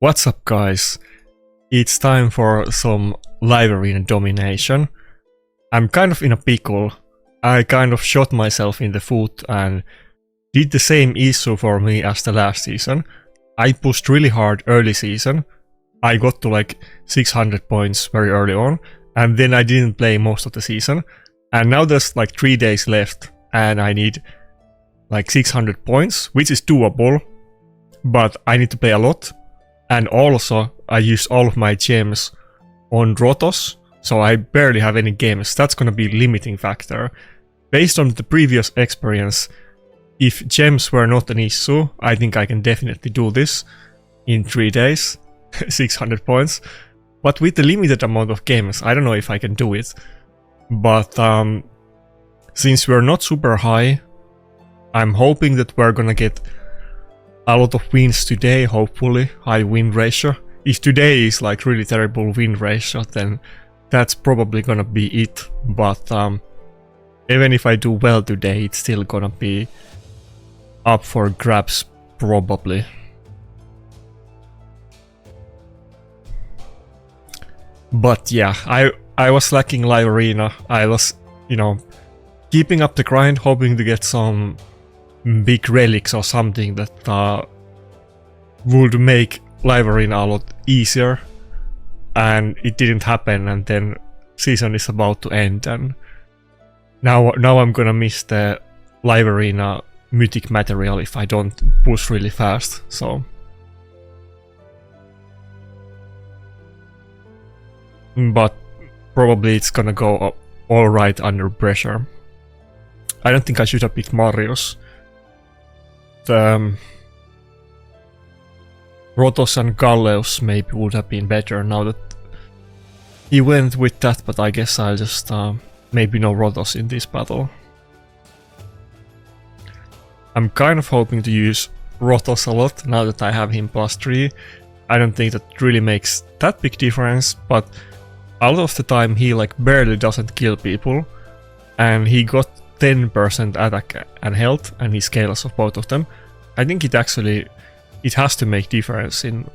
What's up, guys? It's time for some live arena domination. I'm kind of in a pickle. I kind of shot myself in the foot and did the same issue for me as the last season. I pushed really hard early season. I got to like 600 points very early on, and then I didn't play most of the season. And now there's like 3 days left and I need like 600 points, which is doable, but I need to play a lot. And also, I use all of my gems on Rotos, so I barely have any games. That's gonna be a limiting factor. Based on the previous experience, if gems were not an issue, I think I can definitely do this in 3 days, 600 points. But with the limited amount of games, I don't know if I can do it. But since we're not super high, I'm hoping that we're gonna get a lot of wins today, hopefully, high win ratio. If today is like really terrible win ratio, then that's probably gonna be it. But even if I do well today, it's still gonna be up for grabs, probably. But yeah, I was lacking live arena. I was, keeping up the grind, hoping to get some big relics or something that would make live arena a lot easier, and it didn't happen. And then season is about to end, and now I'm gonna miss the live arena mythic material if I don't push really fast. So but probably it's gonna go all right under pressure. I don't think I should have picked Marius. Rotos and Galleus maybe would have been better now that he went with that, but I guess I'll just maybe no Rotos in this battle. I'm kind of hoping to use Rotos a lot now that I have him +3. I don't think that really makes that big difference, but a lot of the time he like barely doesn't kill people, and he got 10% attack and health, and he scales of both of them. I think it has to make difference in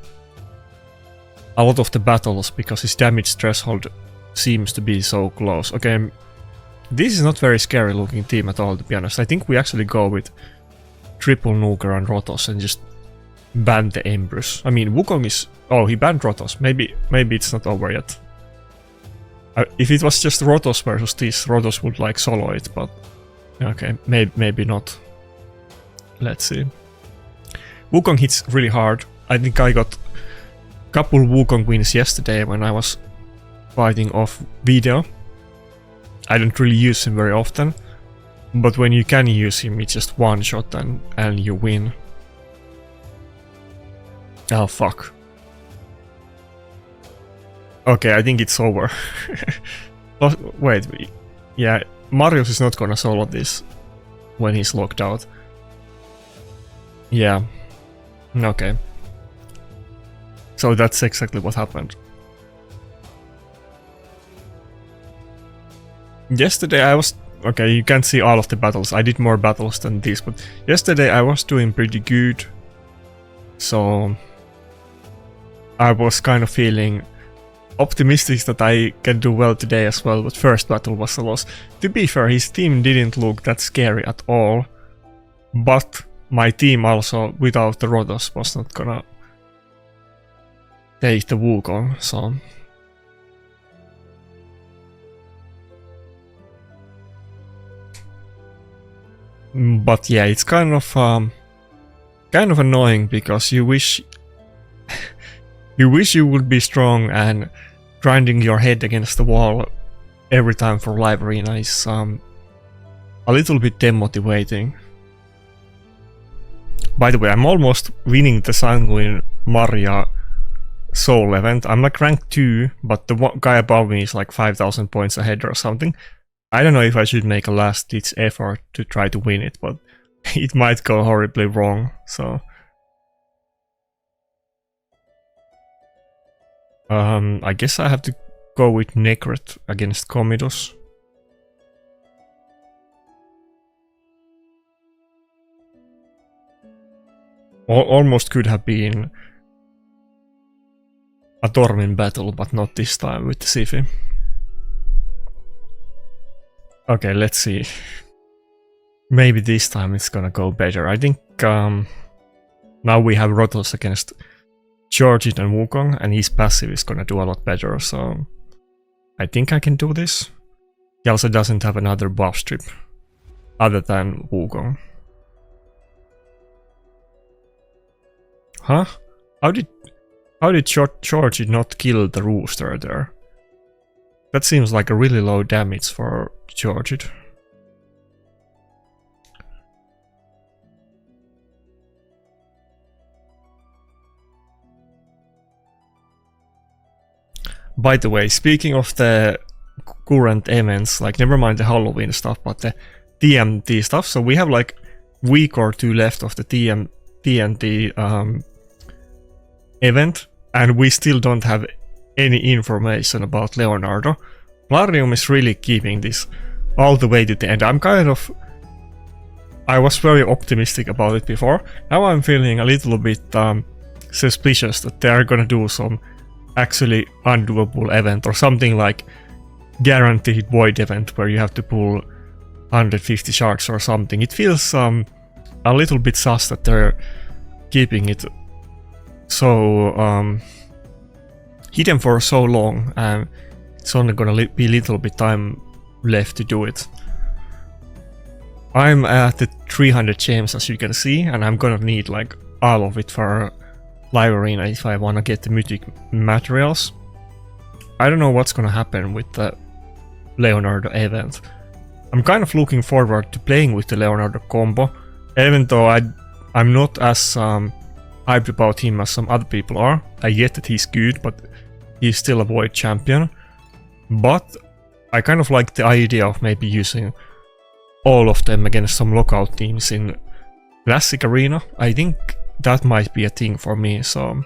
a lot of the battles because his damage threshold seems to be so close. Okay, this is not very scary looking team at all, to be honest. I think we actually go with triple Nuker and Rotos and just ban the Embers. I mean, Wukong is... Oh, he banned Rotos. Maybe it's not over yet. If it was just Rotos versus this, Rotos would like solo it, but... Okay, maybe not. Let's see. Wukong hits really hard. I think I got a couple Wukong wins yesterday when I was fighting off video. I don't really use him very often, but when you can use him, it's just one shot and you win. Oh fuck. Okay, I think it's over. Wait, yeah, Marius is not gonna solo this when he's locked out. Yeah. Okay. So that's exactly what happened. Yesterday I was... Okay, you can't see all of the battles. I did more battles than this, but yesterday I was doing pretty good. So I was kind of feeling optimistic that I can do well today as well, but first battle was a loss. To be fair, his team didn't look that scary at all, but my team also, without the Rotos, was not gonna take the Wukong, so... But yeah, it's kind of annoying because you wish you would be strong, and grinding your head against the wall every time for live arena is a little bit demotivating. By the way, I'm almost winning the Sanguine Maria soul event. I'm like rank 2, but the guy above me is like 5,000 points ahead or something. I don't know if I should make a last-ditch effort to try to win it, but it might go horribly wrong, so... I guess I have to go with Nakarada against Commodus. Almost could have been a Tormin battle, but not this time with the Siphi. Okay, let's see. Maybe this time it's gonna go better. I think now we have Rotos against Georgit and Wukong, and his passive is gonna do a lot better, so I think I can do this. He also doesn't have another buff strip other than Wukong. Huh? How did Georgit not kill the rooster there? That seems like a really low damage for Georgit. By the way, speaking of the current events, like never mind the Halloween stuff, but the TMT stuff, so we have like week or two left of the TNT event, and we still don't have any information about Leonardo. Plarium is really keeping this all the way to the end. I was very optimistic about it before. Now I'm feeling a little bit suspicious that they're gonna do some actually undoable event or something like guaranteed void event where you have to pull 150 shards or something. It feels a little bit sus that they're keeping it so hidden for so long, and it's only gonna be a little bit time left to do it. I'm at the 300 gems as you can see, and I'm gonna need like all of it for live arena if I wanna get the Mythic materials. I don't know what's gonna happen with the Leonardo event. I'm kind of looking forward to playing with the Leonardo combo, even though I'm not as hyped about him as some other people are. I get that he's good, but he's still a void champion. But I kind of like the idea of maybe using all of them against some lockout teams in Classic Arena. I think that might be a thing for me, so...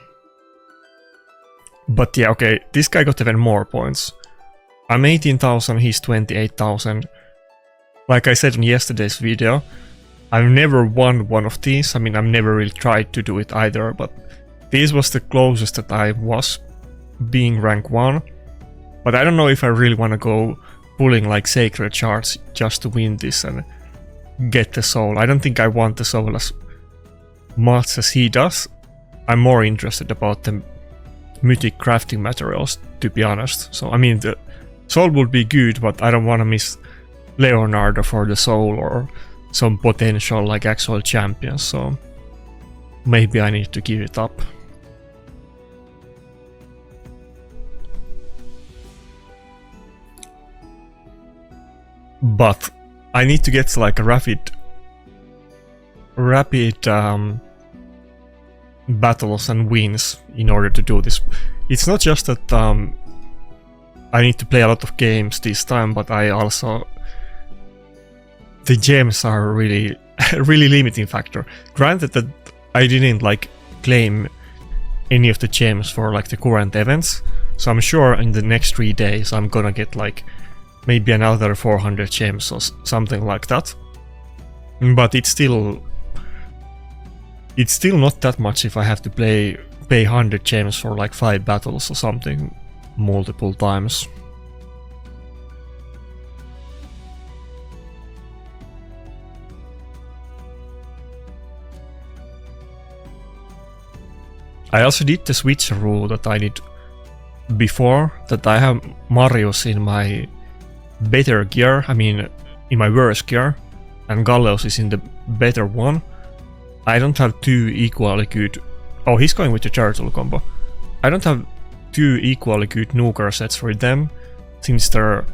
But yeah, okay, this guy got even more points. I'm 18,000, he's 28,000. Like I said in yesterday's video, I've never won one of these. I mean, I've never really tried to do it either, but this was the closest that I was being rank 1. But I don't know if I really want to go pulling like sacred shards just to win this and get the soul. I don't think I want the soul as much as he does. I'm more interested about the mythic crafting materials, to be honest. So I mean, the soul would be good, but I don't want to miss Leonardo for the soul or some potential like actual champions, so maybe I need to give it up. But I need to get like a rapid battles and wins in order to do this. It's not just that I need to play a lot of games this time, but I also... The gems are really really limiting factor. Granted that I didn't like claim any of the gems for like the current events, so I'm sure in the next 3 days I'm gonna get like maybe another 400 gems or something like that. But it's still not that much if I have to pay 100 gems for like 5 battles or something multiple times. I also did the switch rule that I did before, that I have Marius in my better gear, I mean in my worse gear, and Galleos is in the better one. I don't have 2 equally good... Oh, he's going with the turtle combo. I don't have 2 equally good nuker sets for them, since they're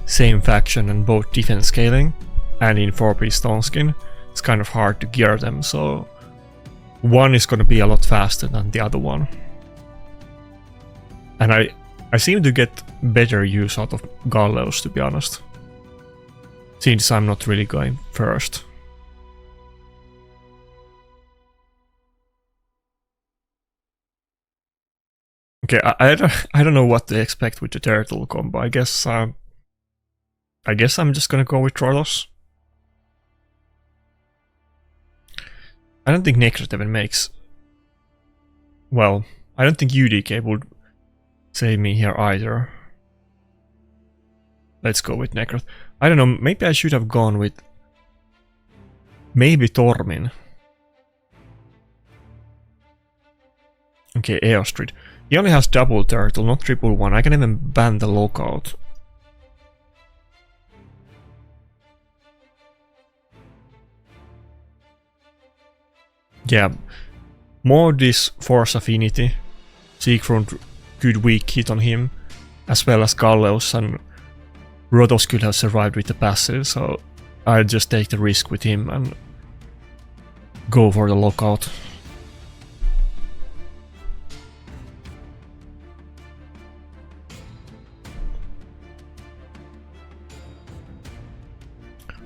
same faction and both defense scaling, and in 4-piece stone skin. It's kind of hard to gear them, so one is gonna be a lot faster than the other one. And I seem to get better use out of Galleos, to be honest, since I'm not really going first. Okay, I don't know what to expect with the turtle combo. I guess I'm just gonna go with Rotos. I don't think Necrot even makes... Well, I don't think UDK would save me here either. Let's go with Necroth. I don't know, maybe I should have gone with... maybe Tormin. Okay, Eostrid. He only has double turtle, not triple one. I can even ban the lockout. Yeah, more this force affinity. Siegfried good weak hit on him, as well as Gallows and Rotos could have survived with the passive, so I'll just take the risk with him and go for the lockout.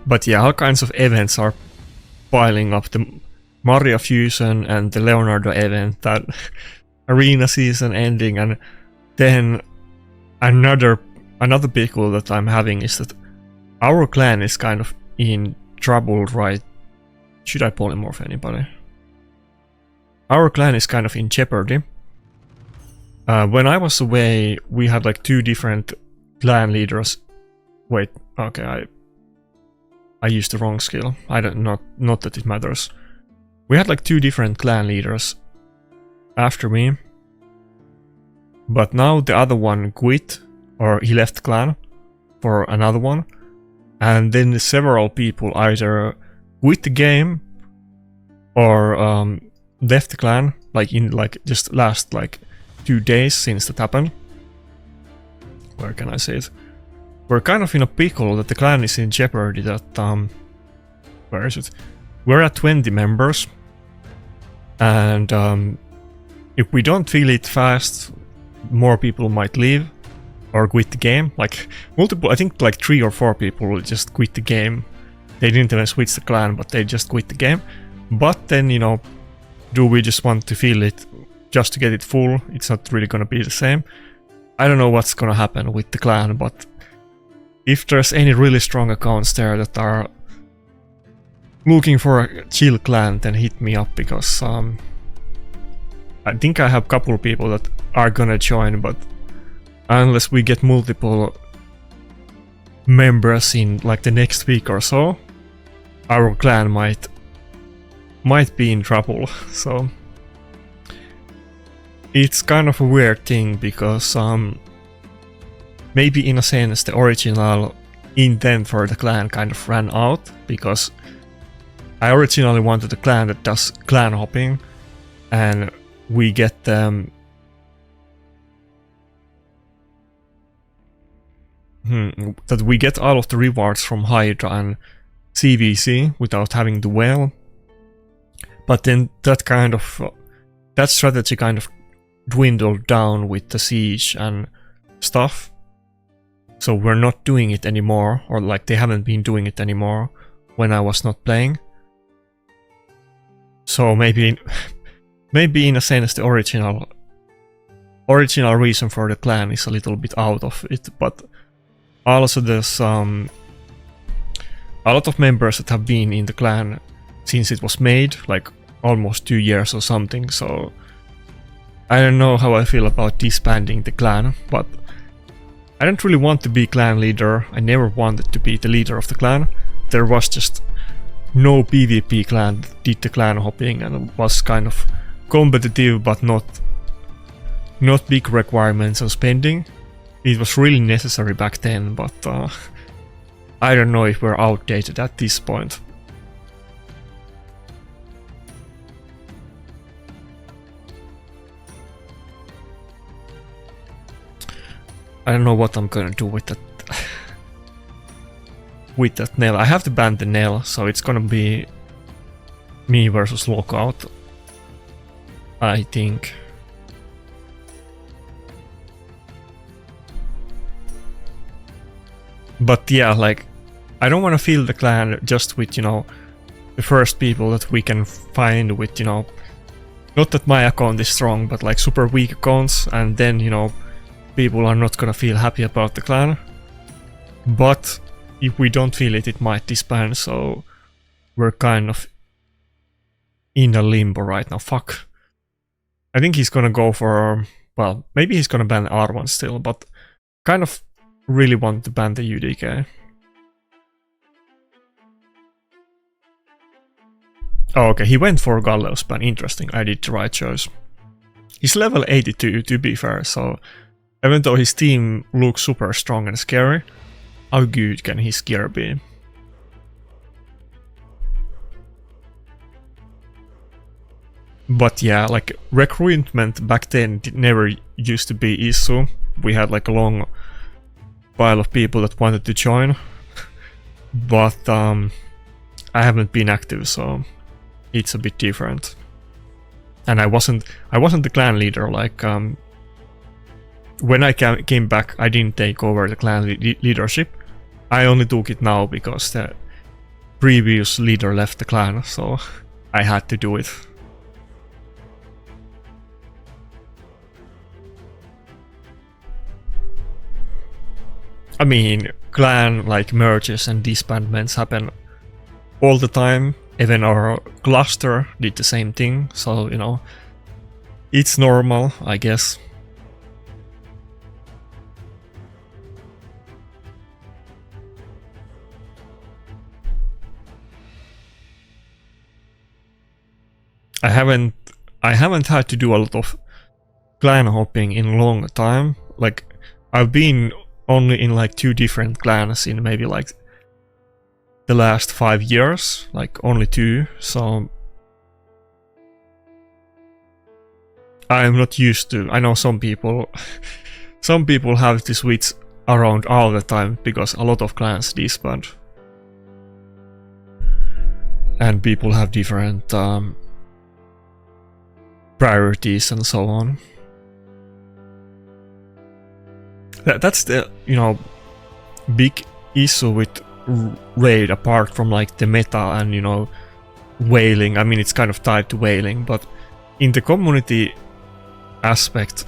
But yeah, all kinds of events are piling up. The Maria Fusion and the Leonardo event, that arena season ending, and then another pickle that I'm having is that our clan is kind of in trouble, right? Should I polymorph anybody? Our clan is kind of in jeopardy. When I was away, we had like 2 different clan leaders. Wait, okay, I used the wrong skill. Not that it matters. We had like 2 different clan leaders after me. But now the other one quit, or he left clan for another one. And then several people either quit the game or left the clan, like in like just last like 2 days since that happened. Where can I say it? We're kind of in a pickle that the clan is in jeopardy, that where is it? We're at 20 members. And if we don't feel it fast, more people might leave or quit the game. Like multiple, I think like 3 or 4 people will just quit the game. They didn't even switch the clan, but they just quit the game. But then, you know, do we just want to feel it just to get it full? It's not really gonna be the same. I don't know what's gonna happen with the clan, but if there's any really strong accounts there that are looking for a chill clan, then hit me up, because I think I have a couple of people that are gonna join, but unless we get multiple members in like the next week or so, our clan might be in trouble. So it's kind of a weird thing, because maybe in a sense the original intent for the clan kind of ran out, because I originally wanted a clan that does clan hopping, and we get that we get all of the rewards from Hydra and CVC without having the whale. But then that strategy kind of dwindled down with the siege and stuff. So we're not doing it anymore, or like they haven't been doing it anymore when I was not playing. So maybe in a sense the original reason for the clan is a little bit out of it, but also there's a lot of members that have been in the clan since it was made, like almost 2 years or something, so I don't know how I feel about disbanding the clan, but I don't really want to be clan leader. I never wanted to be the leader of the clan. There was just no PvP clan that did the clan hopping and was kind of competitive, but not big requirements on spending. It was really necessary back then, but I don't know if we're outdated at this point. I don't know what I'm gonna do with that with that Nell. I have to ban the Nell, so it's gonna be me versus lockout, I think. But yeah, like, I don't want to fill the clan just with, you know, the first people that we can find with, you know, not that my account is strong, but like super weak accounts, and then, you know, people are not gonna feel happy about the clan. But if we don't feel it, it might disband, so we're kind of in a limbo right now. Fuck. I think he's gonna go for well, maybe he's gonna ban R1 still, but kind of really want to ban the UDK. Oh, okay, he went for Gallows ban. Interesting, I did the right choice. He's level 82, to be fair, so even though his team looks super strong and scary, how good can his gear be? But yeah, like recruitment back then never used to be issue. We had like a long pile of people that wanted to join, but I haven't been active, so it's a bit different. And I wasn't the clan leader. Like when I came back, I didn't take over the clan leadership. I only took it now because the previous leader left the clan, so I had to do it. I mean, clan like merges and disbandments happen all the time. Even our cluster did the same thing, so you know, it's normal, I guess. I haven't had to do a lot of clan hopping in a long time. Like, I've been only in like 2 different clans in maybe like the last 5 years, like only 2, so I'm not used to. I know some people have to switch around all the time because a lot of clans disband, and people have different priorities and so on. That's the, you know, big issue with raid, apart from like the meta and, you know, whaling. I mean, it's kind of tied to whaling, but in the community aspect,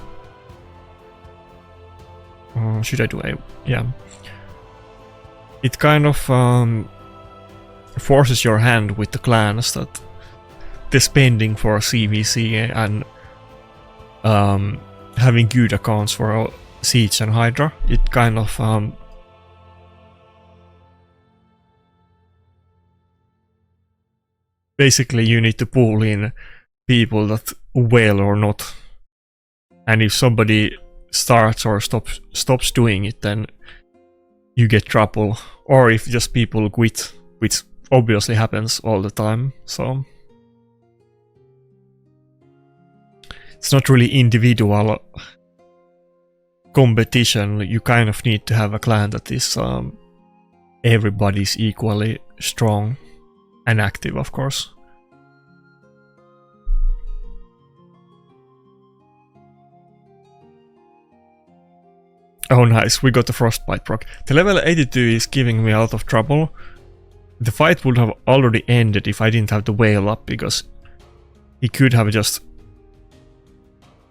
should I do a, yeah, it kind of forces your hand with the clans that the spending for CVC and having good accounts for Siege and Hydra, it kind of basically you need to pull in people that whale or not, and if somebody starts or stops doing it, then you get trouble, or if just people quit, which obviously happens all the time. So it's not really individual competition. You kind of need to have a clan that is everybody's equally strong and active, of course. Oh nice, we got the Frostbite proc. The level 82 is giving me a lot of trouble. The fight would have already ended if I didn't have the whale up, because he could have just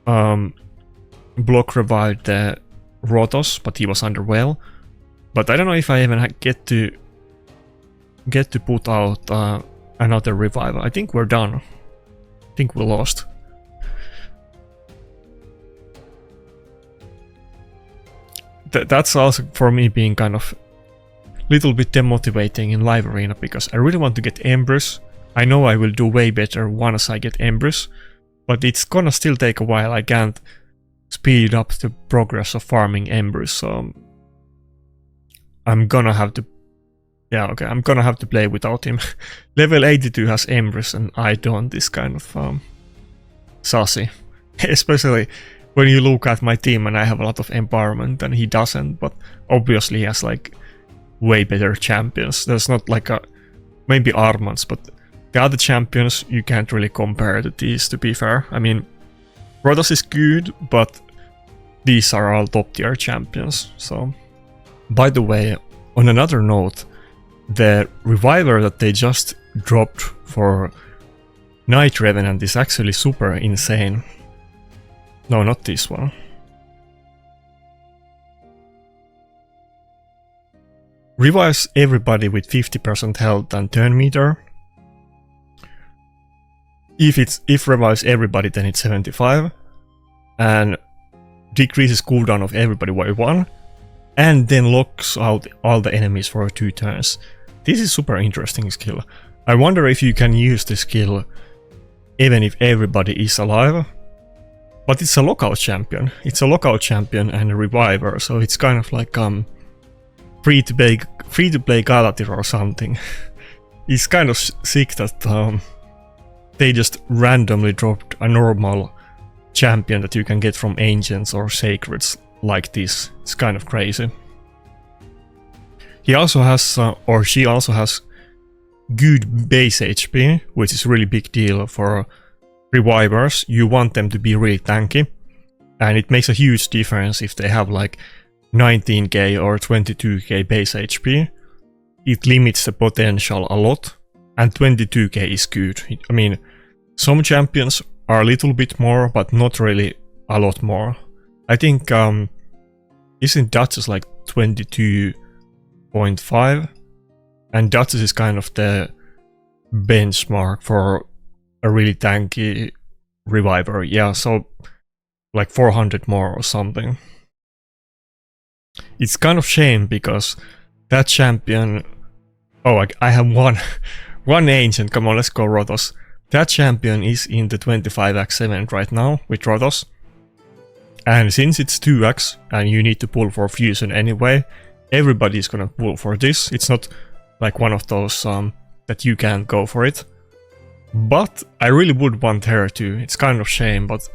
block revived the Rotos, but he was under whale. But I don't know if I even get to put out another revival. I think we're done. I think we lost. That's also for me being kind of little bit demotivating in live arena, because I really want to get Embers. I know I will do way better once I get Embers, but it's gonna still take a while. I can't speed up the progress of farming Embers, so I'm gonna have to, yeah, okay, I'm gonna have to play without him. Level 82 has Embers and I don't. This kind of saucy. Especially when you look at my team and I have a lot of empowerment and he doesn't, but obviously he has like way better champions. There's not like a, maybe Armans, but the other champions you can't really compare to these, to be fair. I mean, Rotos is good, but these are all top tier champions, so. By the way, on another note, the reviver that they just dropped for Night Revenant is actually super insane. No, not this one. Revives everybody with 50% health and turn meter. If revives everybody, then it's 75. And decreases cooldown of everybody by 1, and then locks out all the enemies for 2 turns. This is super interesting skill. I wonder if you can use the skill even if everybody is alive. But it's a lockout champion. It's a lockout champion and a reviver, so it's kind of like free to play Galatir or something. It's kind of sick that they just randomly dropped a normal champion that you can get from ancients or sacreds like this. It's kind of crazy. He also has, or she also has, good base HP, which is a really big deal for revivers. You want them to be really tanky, and it makes a huge difference if they have like 19k or 22k base HP. It limits the potential a lot, and 22k is good. I mean, some champions are a little bit more, but not really a lot more. I think, isn't Duchess like 22.5? And Duchess is kind of the benchmark for a really tanky reviver. Yeah, so like 400 more or something. It's kind of shame because that champion... Oh, I have one ancient. Come on, let's go Rotos. That champion is in the 25x event right now with Rotos. And since it's 2x and you need to pull for fusion anyway, everybody's gonna pull for this. It's not like one of those that you can't go for it. But I really would want her to. It's kind of shame, but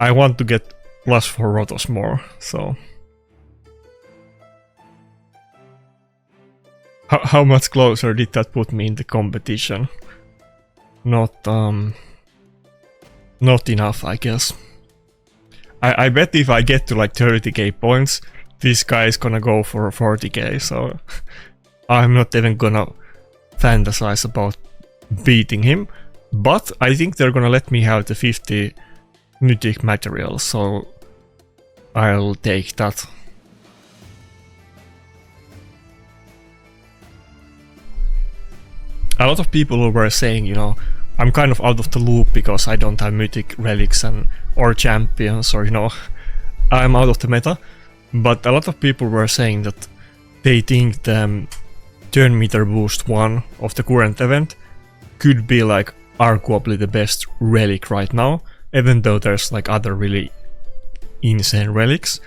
I want to get plus for Rotos more, so... How much closer did that put me in the competition? Not enough, I guess. I bet if I get to like 30k points, this guy is gonna go for 40k, so I'm not even gonna fantasize about beating him. But I think they're gonna let me have the 50 Mythic materials, so I'll take that. A lot of people were saying, you know, I'm kind of out of the loop because I don't have Mythic relics or champions, or, you know, I'm out of the meta. But a lot of people were saying that they think the turn meter boost 1 of the current event could be like arguably the best relic right now, even though there's like other really insane relics.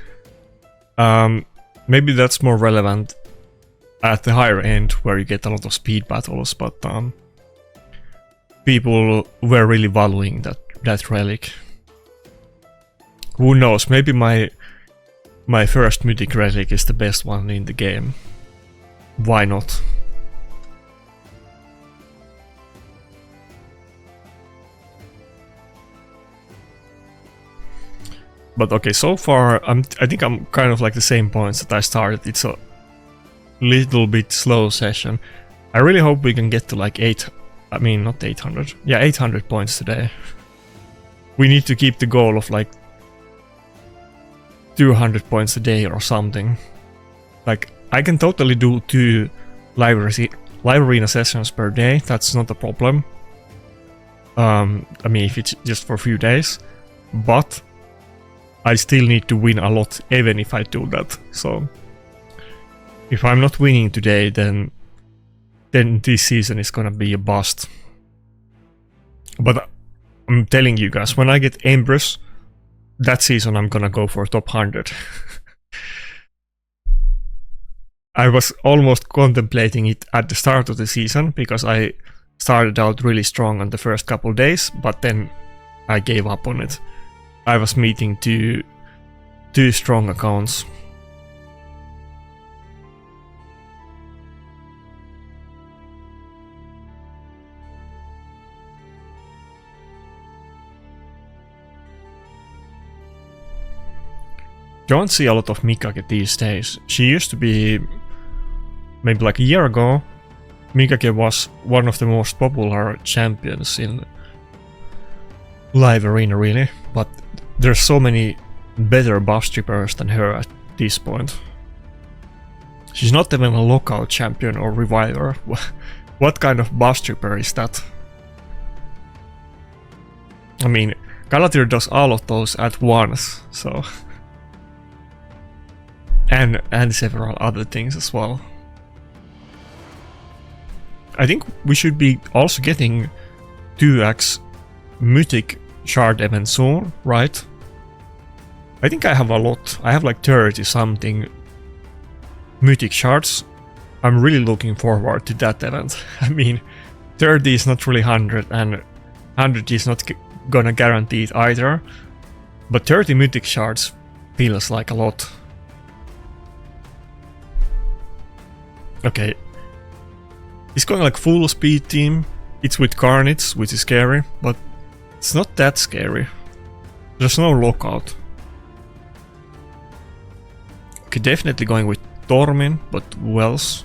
Maybe that's more relevant at the higher end where you get a lot of speed battles, but people were really valuing that relic. Who knows, maybe my first Mythic relic is the best one in the game. Why not? But okay, so far I think I'm kind of like the same points that I started. It's a little bit slow session. I really hope we can get to like 800 points today. We need to keep the goal of like 200 points a day or something. Like, I can totally do 2 live arena sessions per day, that's not a problem. I mean, if it's just for a few days, but I still need to win a lot even if I do that, so if I'm not winning today, then this season is gonna be a bust. But I'm telling you guys, when I get Embers, that season I'm gonna go for top 100. I was almost contemplating it at the start of the season, because I started out really strong on the first couple days, but then I gave up on it. I was meeting two strong accounts. Don't see a lot of Mikage these days. She used to be, maybe like a year ago, Mikage was one of the most popular champions in live arena, really, but there's so many better buff strippers than her at this point. She's not even a lockout champion or reviver. What kind of buff stripper is that? I mean, Galatir does all of those at once, so and several other things as well. I think we should be also getting 2x Mythic shard event soon, right? I think I have a lot. I have like 30 something Mythic shards. I'm really looking forward to that event. I mean, 30 is not really 100 and 100 is not gonna guarantee it either. But 30 Mythic shards feels like a lot. Okay. It's going like full speed team. It's with Carnage, which is scary, but it's not that scary. There's no lockout. Okay, definitely going with Tormin, but who else?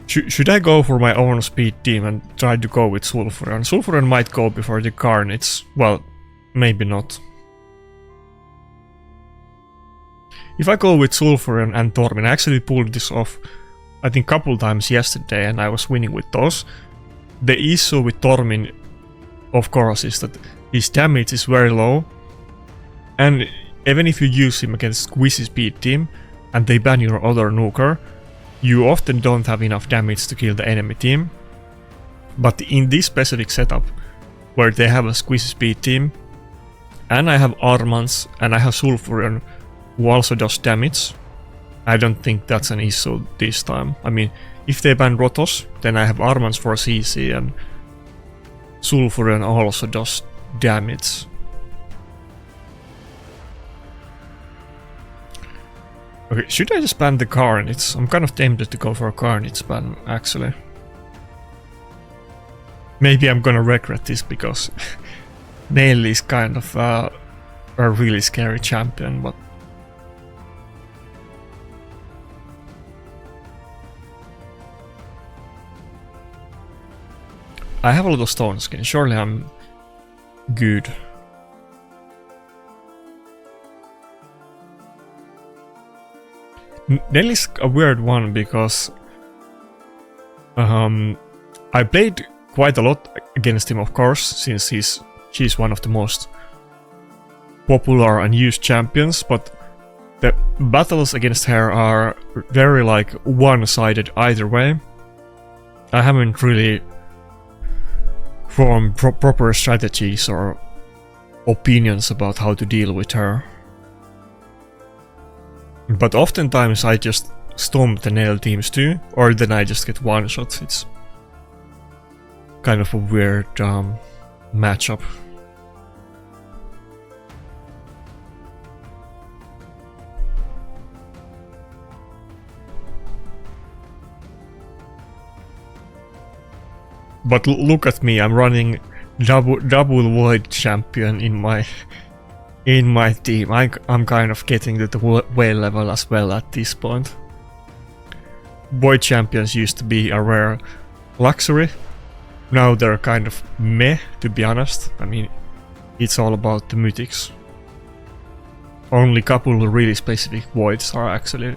Should I go for my own speed team and try to go with Sulfuran? Sulfuran might go before the Carnage. Well, maybe not. If I go with Sulfuran and Tormin, I actually pulled this off I think a couple times yesterday and I was winning with those. The issue with Tormin, of course, is that his damage is very low. And even if you use him against Squeezy speed team and they ban your other nuker, you often don't have enough damage to kill the enemy team. But in this specific setup, where they have a Squeezy speed team, and I have Armans, and I have Sulfuran, who also does damage, I don't think that's an issue this time. I mean, if they ban Rotos, then I have Armans for CC, and Sulfuran also does damage. Okay, should I just ban the Carnage? I'm kind of tempted to go for a Carnage ban, actually. Maybe I'm gonna regret this because Nelly is kind of a really scary champion, but... I have a lot of stone skin, surely I'm good. Nelly's a weird one because I played quite a lot against him, of course, since she's one of the most popular and used champions, but the battles against her are very like one-sided either way. I haven't really formed proper strategies or opinions about how to deal with her. But oftentimes I just stomp the nail teams too, or then I just get one shot. It's kind of a weird matchup. But look at me, I'm running double void champion in my team. I'm kind of getting to the whale level as well at this point. Void champions used to be a rare luxury. Now they're kind of meh, to be honest. I mean, it's all about the mythics. Only couple of really specific voids are actually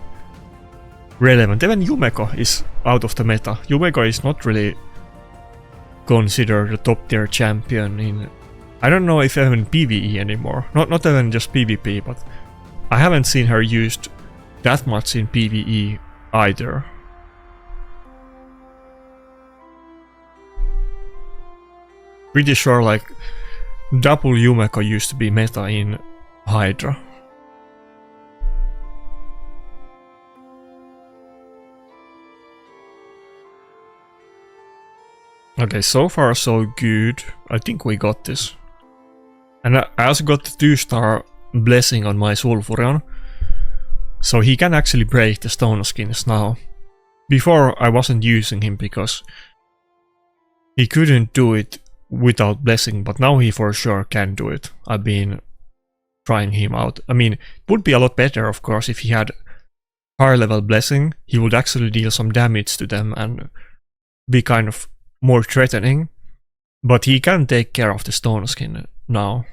relevant. Even Yumeko is out of the meta. Yumeko is not really considered a top tier champion in... I don't know if even PvE anymore. Not even just PvP, but I haven't seen her used that much in PvE either. Pretty sure like double Yumeko used to be meta in Hydra. Okay, so far so good. I think we got this. And I also got the 2-star blessing on my Sulfuran, so he can actually break the stone skins now. Before I wasn't using him because he couldn't do it without blessing, but now he for sure can do it. I've been trying him out. I mean, it would be a lot better, of course, if he had higher level blessing. He would actually deal some damage to them and be kind of more threatening, but he can take care of the stone skin now.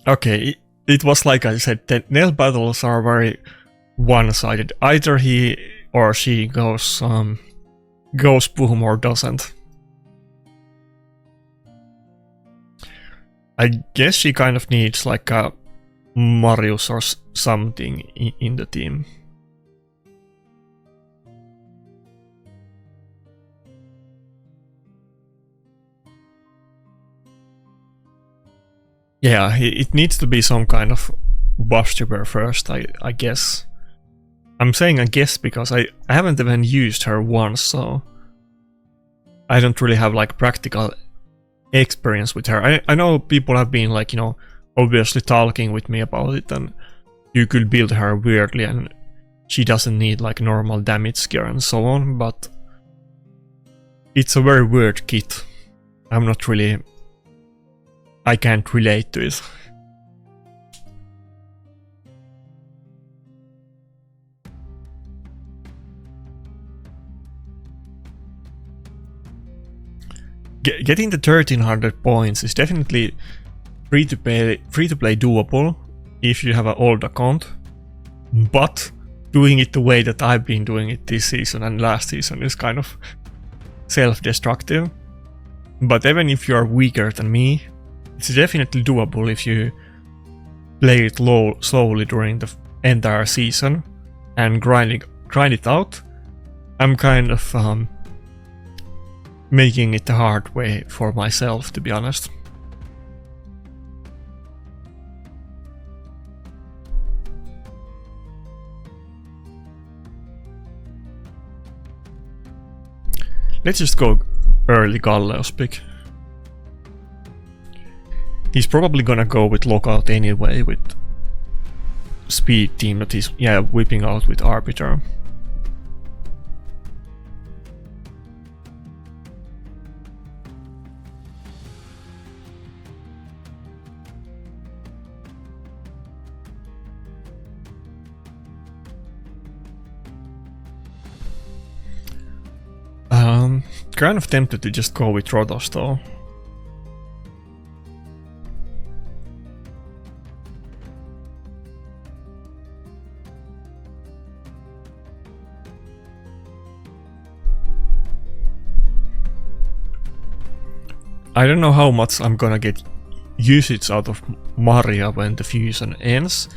Okay, it was like I said, the nail battles are very one-sided. Either he or she goes boom or doesn't. I guess she kind of needs like a Marius or something in the team. Yeah, it needs to be some kind of buff stripper first, I guess. I'm saying I guess because I haven't even used her once, so I don't really have like practical experience with her. I know people have been like, you know, obviously talking with me about it, and you could build her weirdly and she doesn't need like normal damage gear and so on, but it's a very weird kit. I'm not really... I can't relate to it. Getting the 1300 points is definitely free to play doable if you have an old account, but doing it the way that I've been doing it this season and last season is kind of self-destructive. But even if you are weaker than me, it's definitely doable if you play it slowly during the entire season and grind it out. I'm kind of making it the hard way for myself, to be honest. Let's just go early Galleos pick. He's probably gonna go with lockout anyway with speed team that he's whipping out with Arbiter. Kind of tempted to just go with Rotos though. I don't know how much I'm gonna get usage out of Maria when the fusion ends.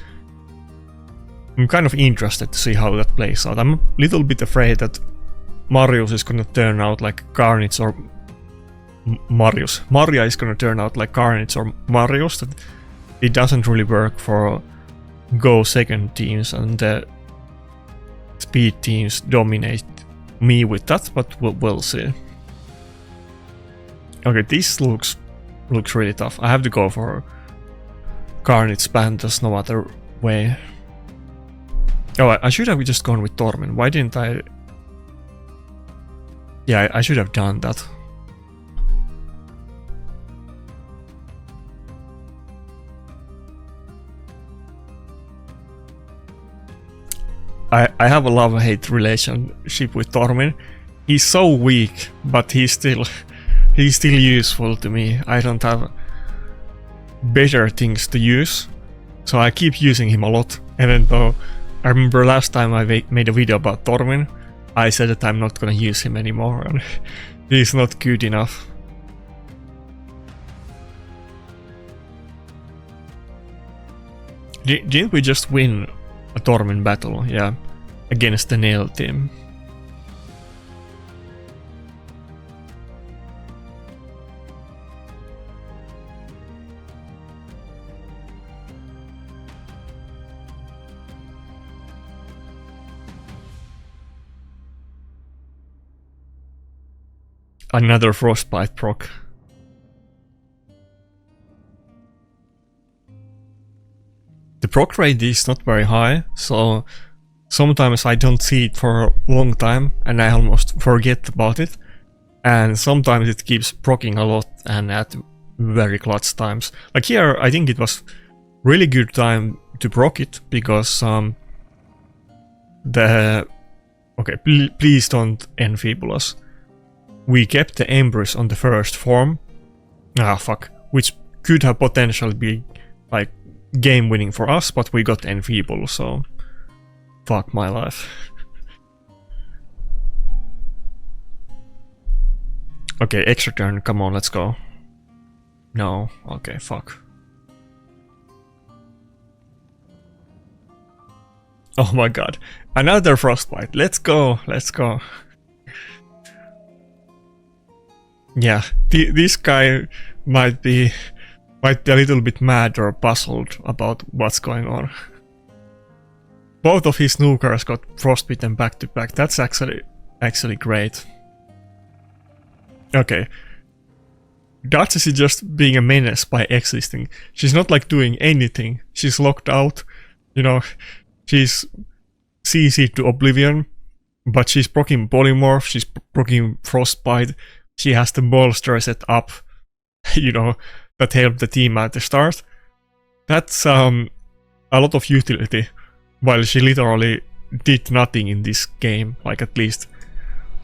I'm kind of interested to see how that plays out. I'm a little bit afraid that Marius is gonna turn out like Carnage or Maria is gonna turn out like Carnage or Marius, that it doesn't really work for Go second teams and the speed teams dominate me with that, but we'll see. Okay, this looks really tough. I have to go for Carnage ban, there's no other way. Oh, I should have just gone with Torment. Why didn't I? Yeah, I should have done that. I have a love-hate relationship with Tormin. He's so weak, but he's still useful to me. I don't have better things to use, so I keep using him a lot. Even though I remember last time I made a video about Tormin, I said that I'm not gonna use him anymore, and he's not good enough. Didn't we just win a Tormin battle? Yeah, against the Nail team. Another Frostbite proc. The proc rate is not very high, so sometimes I don't see it for a long time and I almost forget about it. And sometimes it keeps procking a lot and at very clutch times. Like here, I think it was really good time to proc it because okay, please don't enfeeble us. We kept the Embers on the first form. Ah, fuck. Which could have potentially be like game winning for us, but we got enfeeble, so fuck my life. Okay, extra turn, come on, let's go. No, okay, fuck. Oh my god, another Frostbite, let's go, let's go. Yeah, this guy might be a little bit mad or puzzled about what's going on. Both of his snookers got frostbitten back to back. That's actually great. Okay. Duchess is just being a menace by existing. She's not like doing anything. She's locked out. You know, she's CC'd to oblivion, but she's proccing polymorph, she's proccing frostbite. She has the bolster set up, you know, that helped the team at the start. That's a lot of utility, while she literally did nothing in this game, like at least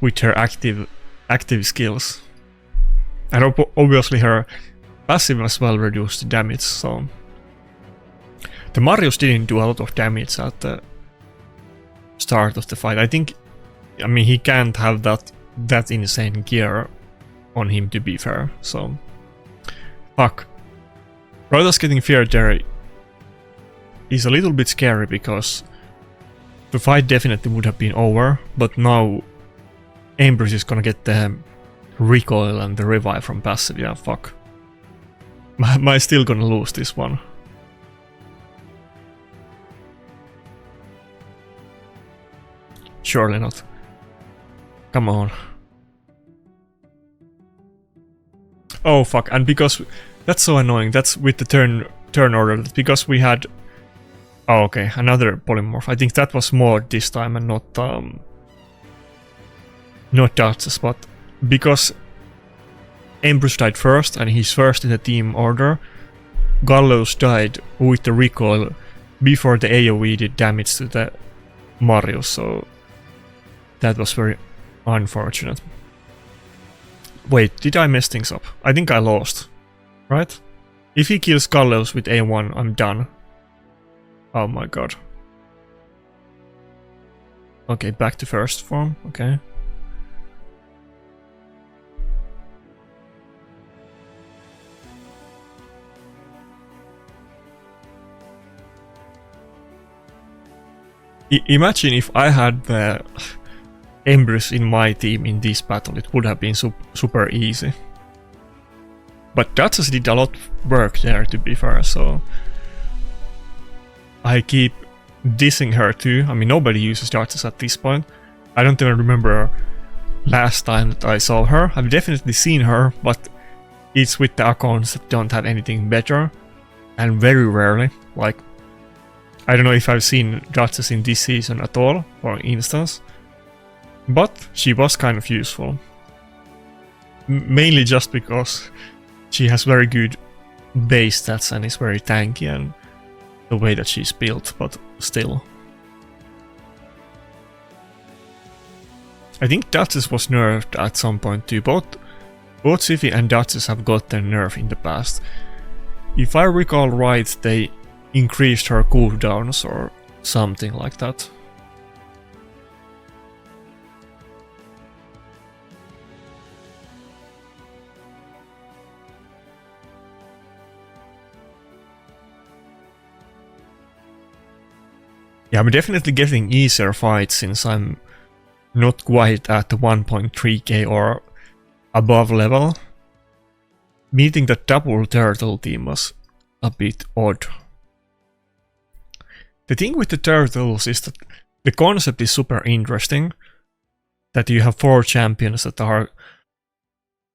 with her active skills. And obviously her passive as well reduced the damage, so... The Marius didn't do a lot of damage at the start of the fight. I mean, he can't have that insane gear on him, to be fair, so... Fuck. Rotos getting feared there is a little bit scary, because the fight definitely would have been over, but now Ember is gonna get the recoil and the revive from passive. Yeah, fuck. Am I still gonna lose this one? Surely not. Come on. Oh fuck, and because that's so annoying, that's with the turn order, because we had... Oh okay, another polymorph. I think that was more this time and not Duchess, but because Empress died first and he's first in the team order, Gallows died with the recoil before the AoE did damage to the Marius, so that was very unfortunate. Wait, did I mess things up? I think I lost, right? If he kills Gallows with A1, I'm done. Oh my god. Okay, back to first form, okay. Imagine if I had the Embers in my team in this battle, it would have been super easy. But Duchess did a lot of work there, to be fair, so... I keep dissing her too. I mean, nobody uses Duchess at this point. I don't even remember last time that I saw her. I've definitely seen her, but it's with the accounts that don't have anything better. And very rarely. Like, I don't know if I've seen Duchess in this season at all, for instance. But she was kind of useful. Mainly just because she has very good base stats and is very tanky, and the way that she's built, but still. I think Duchess was nerfed at some point too. Both Siphi and Duchess have gotten nerf in the past. If I recall right, they increased her cooldowns or something like that. Yeah, I'm definitely getting easier fights since I'm not quite at the 1.3k or above level. Meeting the double turtle team was a bit odd. The thing with the turtles is that the concept is super interesting. That you have 4 champions that are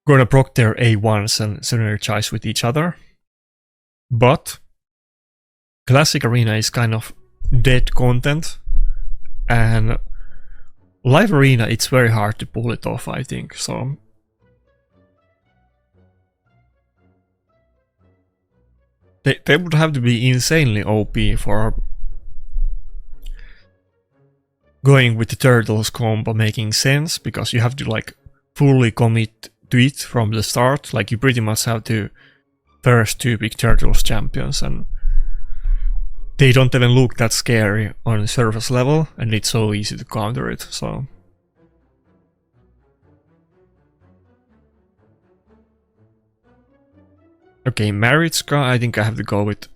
gonna proc their A1s and synergize with each other. But Classic Arena is kind of dead content, and Live Arena, it's very hard to pull it off, I think, so... They would have to be insanely OP for going with the turtles combo making sense, because you have to like fully commit to it from the start. Like, you pretty much have to first 2 big turtles champions, and they don't even look that scary on surface level, and it's so easy to counter it, so... Okay, Maritska, I think I have to go with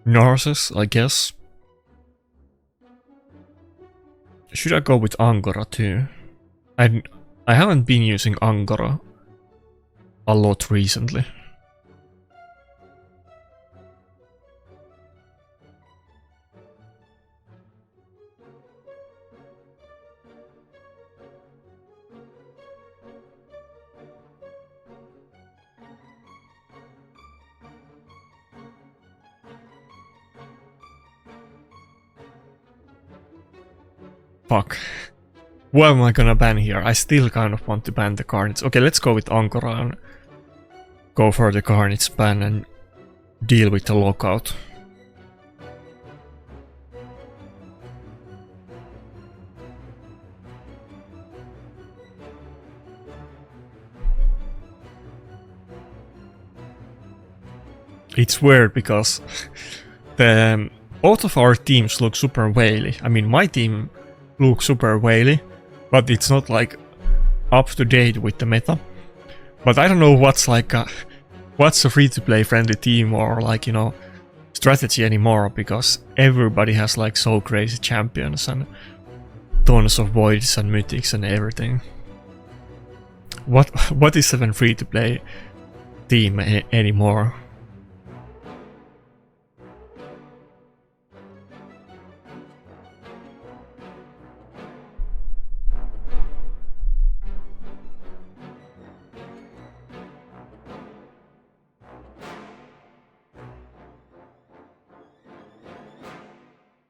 Narcissus, I guess. Should I go with Angora too? I haven't been using Angora a lot recently. Fuck. What am I gonna ban here? I still kind of want to ban the Carnage. Okay, let's go with Angora and go for the Carnage ban and deal with the lockout. It's weird because both of our teams look super whaley. I mean, my team looks super whaley, but it's not like up to date with the meta. But I don't know what's like what's a free-to-play friendly team or like, you know, strategy anymore, because everybody has like so crazy champions and tons of voids and mythics and everything. What is even free-to-play team anymore?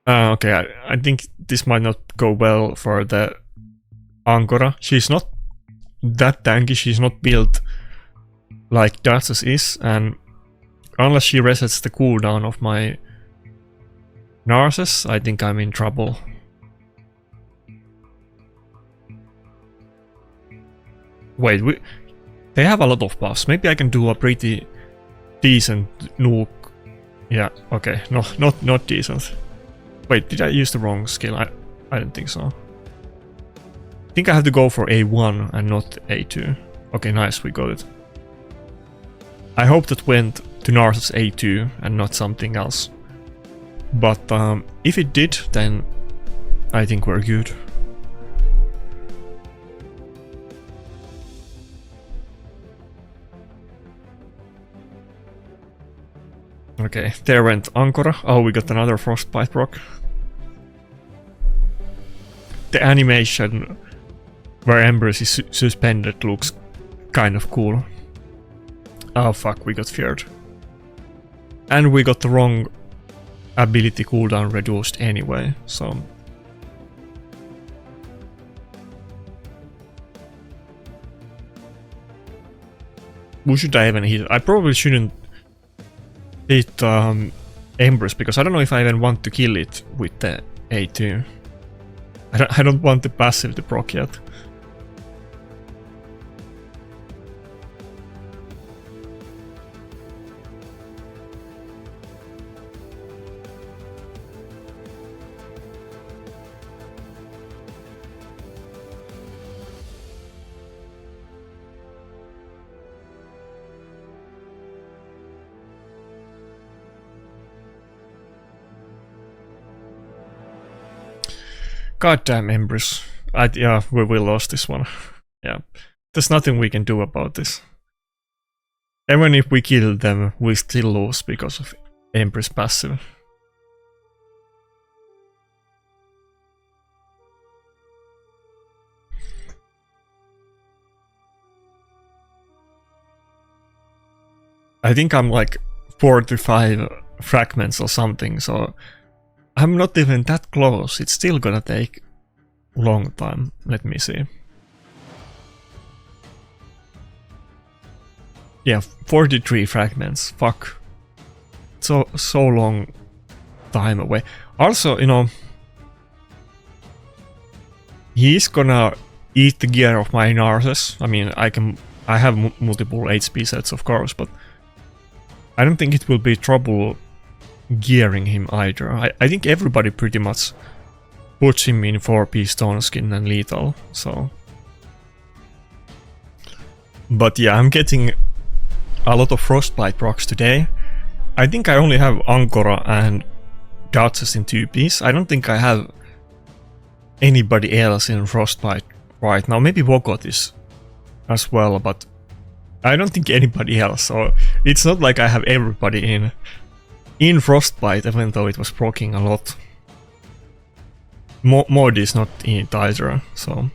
Okay, I think this might not go well for the Angora. She's not that tanky, she's not built like Darsus is, and unless she resets the cooldown of my Narcissus, I think I'm in trouble. Wait, they have a lot of buffs. Maybe I can do a pretty decent nuke. Yeah, okay, no, not decent. Wait, did I use the wrong skill? I don't think so. I think I have to go for A1 and not A2. Okay, nice, we got it. I hope that went to Narcissus A2 and not something else. But if it did, then I think we're good. Okay, there went Angora. Oh, we got another Frostbite proc. The animation where Ember is suspended looks kind of cool. Oh fuck, we got feared. And we got the wrong ability cooldown reduced anyway, so... Who should I even hit? I probably shouldn't hit Embers, because I don't know if I even want to kill it with the A2. I don't want the passive to proc yet. Goddamn Embers. Yeah, we lost this one. Yeah. There's nothing we can do about this. Even if we kill them, we still lose because of Ember's passive. I think I'm like 45 fragments or something, so I'm not even that close. It's still gonna take a long time. Let me see. Yeah, 43 fragments. Fuck. So long time away. Also, you know, he's gonna eat the gear of my Narcissus. I mean, I have multiple HP sets, of course, but I don't think it will be trouble gearing him either. I think everybody pretty much puts him in 4-piece stone skin and lethal, so... But yeah, I'm getting a lot of Frostbite procs today. I think I only have Ankora and Duchess in 2-piece. I don't think I have anybody else in Frostbite right now. Maybe Vogot is as well, but I don't think anybody else. So it's not like I have everybody in Frostbite, even though it was proccing a lot. Mod is not in it either, so...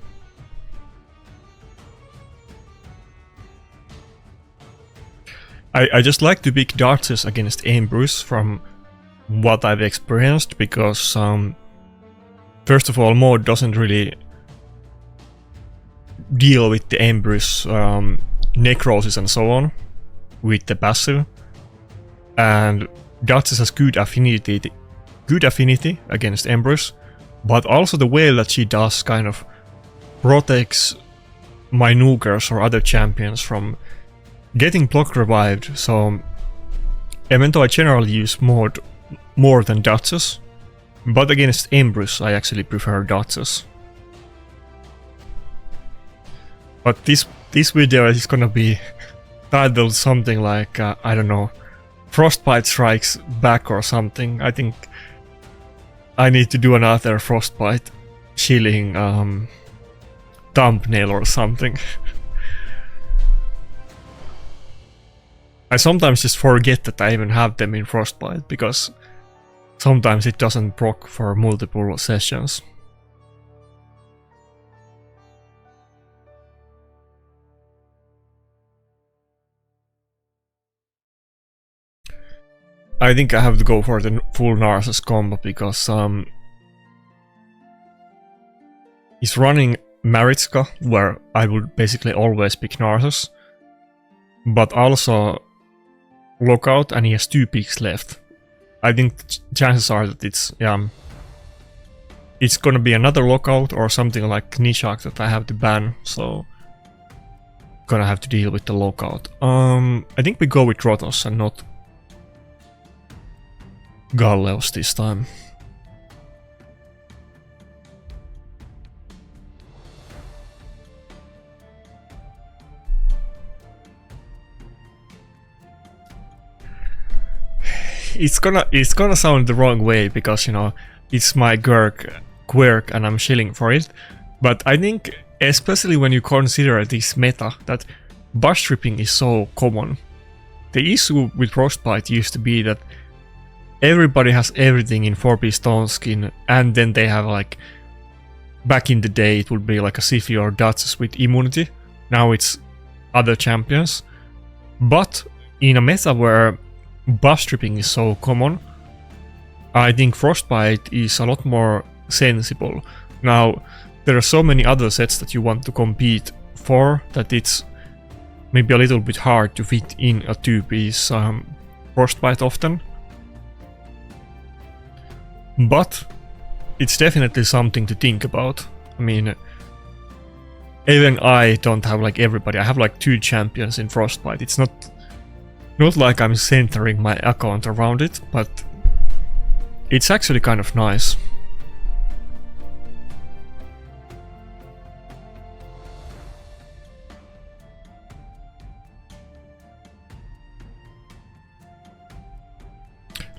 I just like to pick Duchess against Embers from what I've experienced, because first of all, Mod doesn't really deal with the Embers necrosis and so on with the passive, and Duchess has good affinity against Embers, but also the way that she does kind of protects my Nukers or other champions from getting block revived. So even though I generally use Mod more than Duchess, but against Embers I actually prefer Duchess. But this video is gonna be titled something like, I don't know, Frostbite Strikes Back or something. I think I need to do another Frostbite shilling thumbnail or something. I sometimes just forget that I even have them in Frostbite, because sometimes it doesn't proc for multiple sessions. I think I have to go for the full Narcissus combo, because he's running Maritska, where I would basically always pick Narcissus, but also Lockout, and he has 2 picks left. I think chances are that it's gonna be another Lockout or something like Nishak that I have to ban, so gonna have to deal with the Lockout. I think we go with Rotos and not Galleos this time. It's gonna sound the wrong way, because, you know, it's my quirk and I'm shilling for it, but I think, especially when you consider this meta, that bush stripping is so common. The issue with Frostbite used to be that everybody has everything in 4-piece stone skin, and then they have, like, back in the day it would be like a Siphi or Duchess with immunity. Now it's other champions. But in a meta where buff stripping is so common, I think Frostbite is a lot more sensible. Now, there are so many other sets that you want to compete for that it's maybe a little bit hard to fit in a 2-piece Frostbite often. But it's definitely something to think about. I mean, even I don't have like everybody. I have like 2 champions in Frostbite. It's not like I'm centering my account around it, but it's actually kind of nice.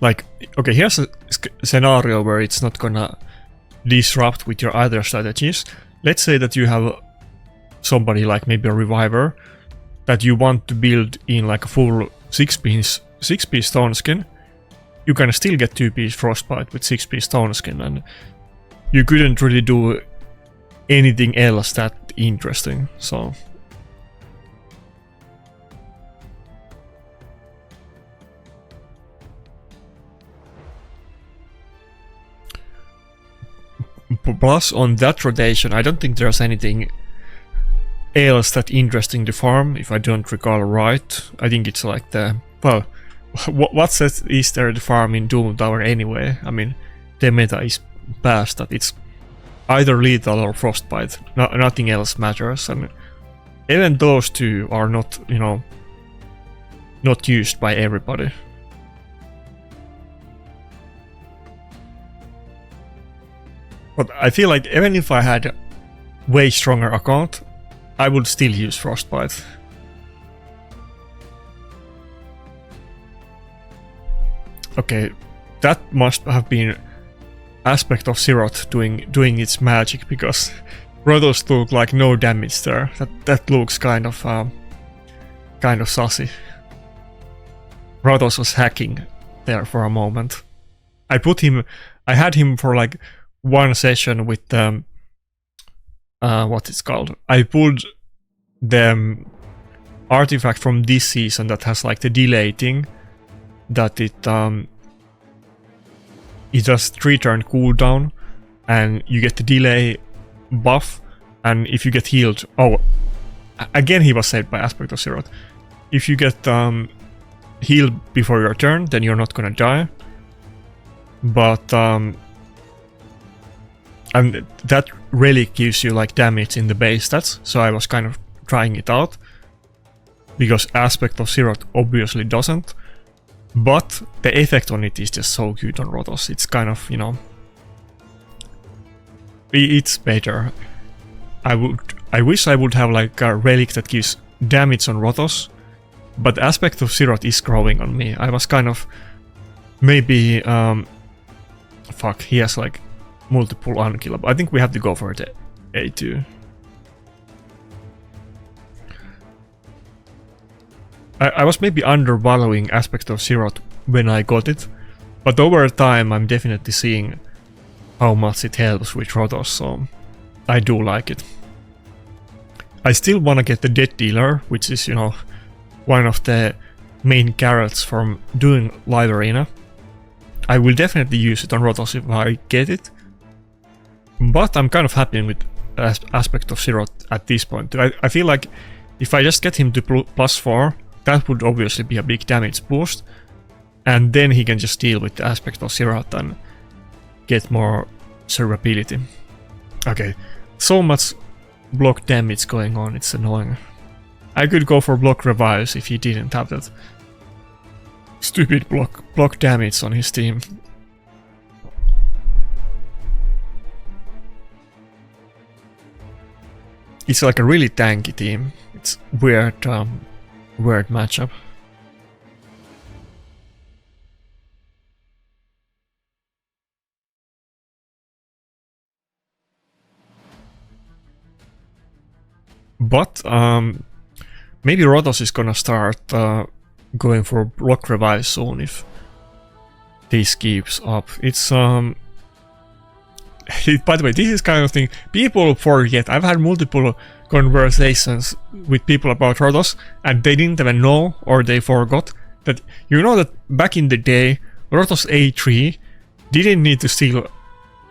Like, okay, here's a scenario where it's not gonna disrupt with your other strategies. Let's say that you have somebody like maybe a Reviver that you want to build in like a full 6-piece stone skin. You can still get 2-piece Frostbite with 6-piece stone skin, and you couldn't really do anything else that interesting, so... Plus, on that rotation, I don't think there's anything else that interesting to farm, if I don't recall right. I think it's like the... well, what set is there to farm in Doom Tower anyway? I mean, the meta is past that it's either lethal or Frostbite. Nothing else matters, and even those 2 are not, you know, not used by everybody. But I feel like even if I had way stronger account, I would still use Frostbite. Okay, that must have been Aspect of Xerath doing its magic, because Rotos took like no damage there. That looks kind of sussy. Rotos was hacking there for a moment. I had him for like one session with what it's called. I pulled the artifact from this season that has like the delay thing, that it does 3-turn cooldown, and you get the delay buff, and if you get healed, again he was saved by Aspect of Xerath. If you get healed before your turn, then you're not gonna die. But and that Relic gives you like damage in the base stats, so I was kind of trying it out, because Aspect of Xerath obviously doesn't. But the effect on it is just so good on Rotos. It's kind of, you know, it's better. I wish I would have like a Relic that gives damage on Rotos, but Aspect of Xerath is growing on me. I was kind of maybe fuck, he has like multiple unkillable. I think we have to go for the A2. I was maybe undervaluing Aspect of Xerath when I got it, but over time I'm definitely seeing how much it helps with Rotos, so I do like it. I still want to get the Death Dealer, which is, you know, one of the main carrots from doing live arena. I will definitely use it on Rotos if I get it, but I'm kind of happy with Aspect of Xerath at this point. I feel like if I just get him to +4, that would obviously be a big damage boost, and then he can just deal with the Aspect of Xerath and get more survivability. Okay, so much block damage going on, it's annoying. I could go for block revives if he didn't have that stupid block damage on his team. It's like a really tanky team. It's weird, weird matchup. But maybe Rotos is gonna start going for block revive soon if this keeps up. It's by the way, this is kind of thing people forget. I've had multiple conversations with people about Rotos, and they didn't even know, or they forgot that, you know, that back in the day Rotos A3 didn't need to steal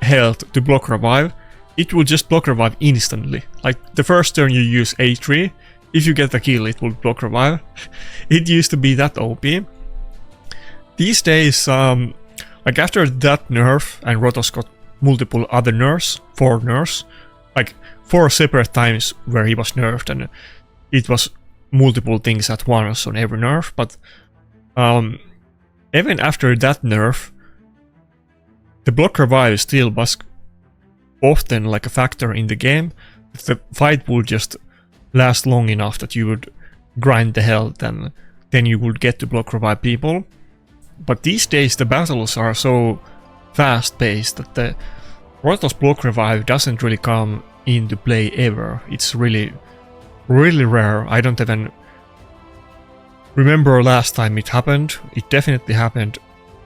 health to block revive. It would just block revive instantly. Like the first turn you use A3, if you get a kill it will block revive. It used to be that OP. These days, like after that nerf, and Rotos got multiple other nerfs, 4 nerfs, like 4 separate times where he was nerfed, and it was multiple things at once on every nerf, but even after that nerf, the block revive still was often like a factor in the game. The fight would just last long enough that you would grind the health, and then you would get to block revive people. But these days the battles are so fast paced that the Rotos block revive doesn't really come into play ever. It's really rare. I don't even remember last time it happened. It definitely happened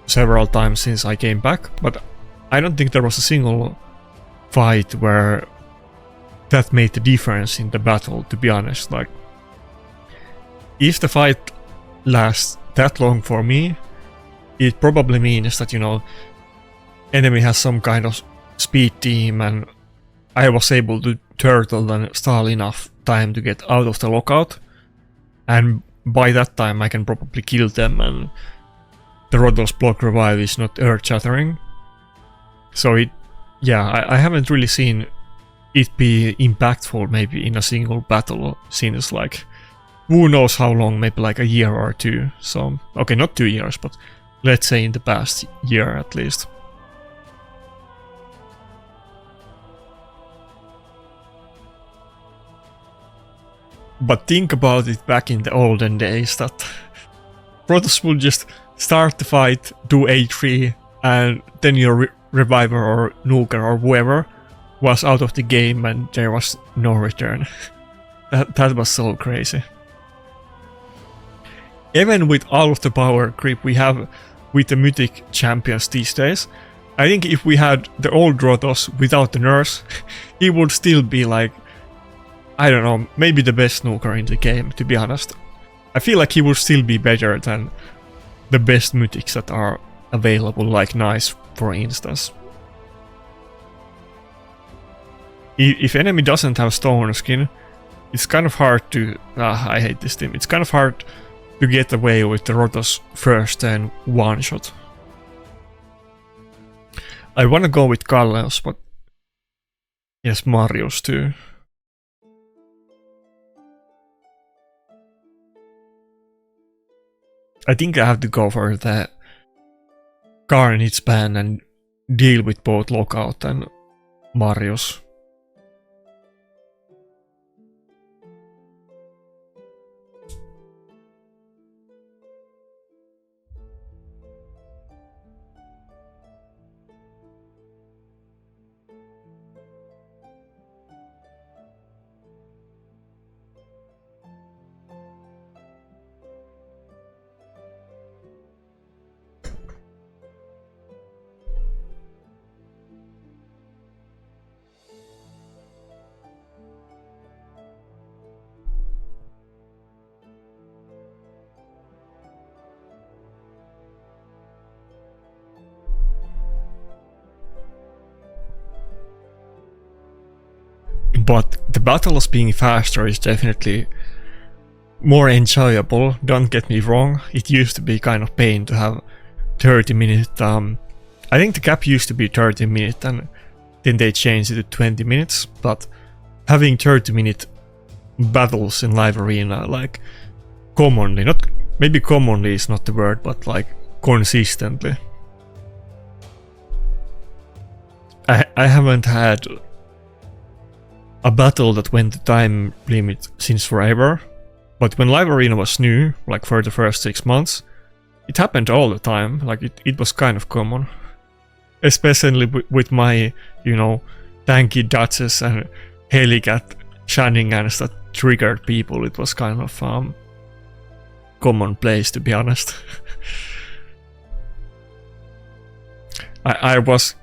several times since I came back, but I don't think there was a single fight where that made the difference in the battle, to be honest. Like, if the fight lasts that long for me, it probably means that, you know, enemy has some kind of speed team, and I was able to turtle and stall enough time to get out of the lockout, and by that time I can probably kill them, and the Rotos block revive is not earth-shattering. So I haven't really seen it be impactful maybe in a single battle since, like, who knows how long, maybe like a year or 2. So, okay, not 2 years, but let's say in the past year at least. But think about it back in the olden days that Rotos would just start the fight, do A3, and then your reviver or nuker or whoever was out of the game and there was no return. That was so crazy. Even with all of the power creep we have with the Mythic champions these days, I think if we had the old Rotos without the nerfs, he would still be like, I don't know, maybe the best nuker in the game, to be honest. I feel like he would still be better than the best Mythics that are available, like Nice, for instance. If enemy doesn't have stone skin, it's kind of hard to... I hate this team. It's kind of hard to get away with the Rotos first and one shot. I wanna go with Kalleus, but... yes, Marius too. I think I have to go for the Carnage ban and deal with both Lockout and Marius. But the battles being faster is definitely more enjoyable, don't get me wrong. It used to be kind of pain to have 30-minute... I think the cap used to be 30 minutes and then they changed it to 20 minutes, but having 30-minute battles in live arena, like commonly, not maybe commonly is not the word, but like consistently. I haven't had a battle that went the time limit since forever, but when live arena was new, like for the first 6 months, it happened all the time, like it was kind of common. Especially with my, you know, tanky dodges and helicat shenanigans that triggered people, it was kind of commonplace, to be honest. I was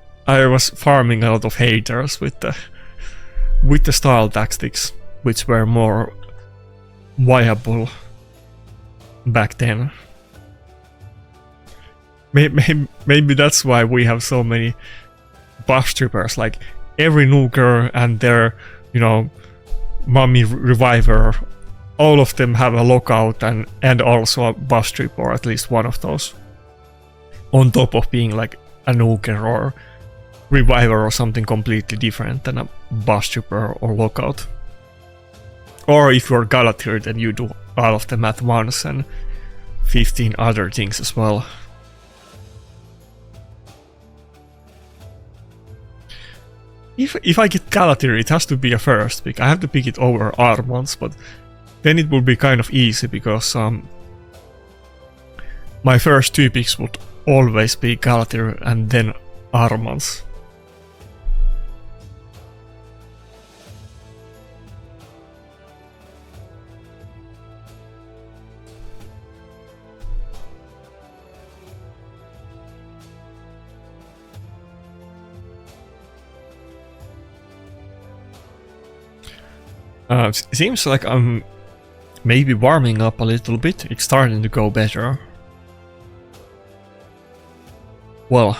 farming a lot of haters with the style tactics, which were more viable back then. Maybe that's why we have so many buff strippers, like every nuker and their, you know, mummy reviver, all of them have a lockout and also a buff strip, or at least one of those, on top of being like a nuker or reviver or something completely different than a buff stripper or lockout. Or if you're Galatir, then you do all of them at once and 15 other things as well. If I get Galatir, it has to be a first pick. I have to pick it over Armons, but then it will be kind of easy because my first 2 picks would always be Galatir and then Armons. Seems like I'm maybe warming up a little bit. It's starting to go better. Well,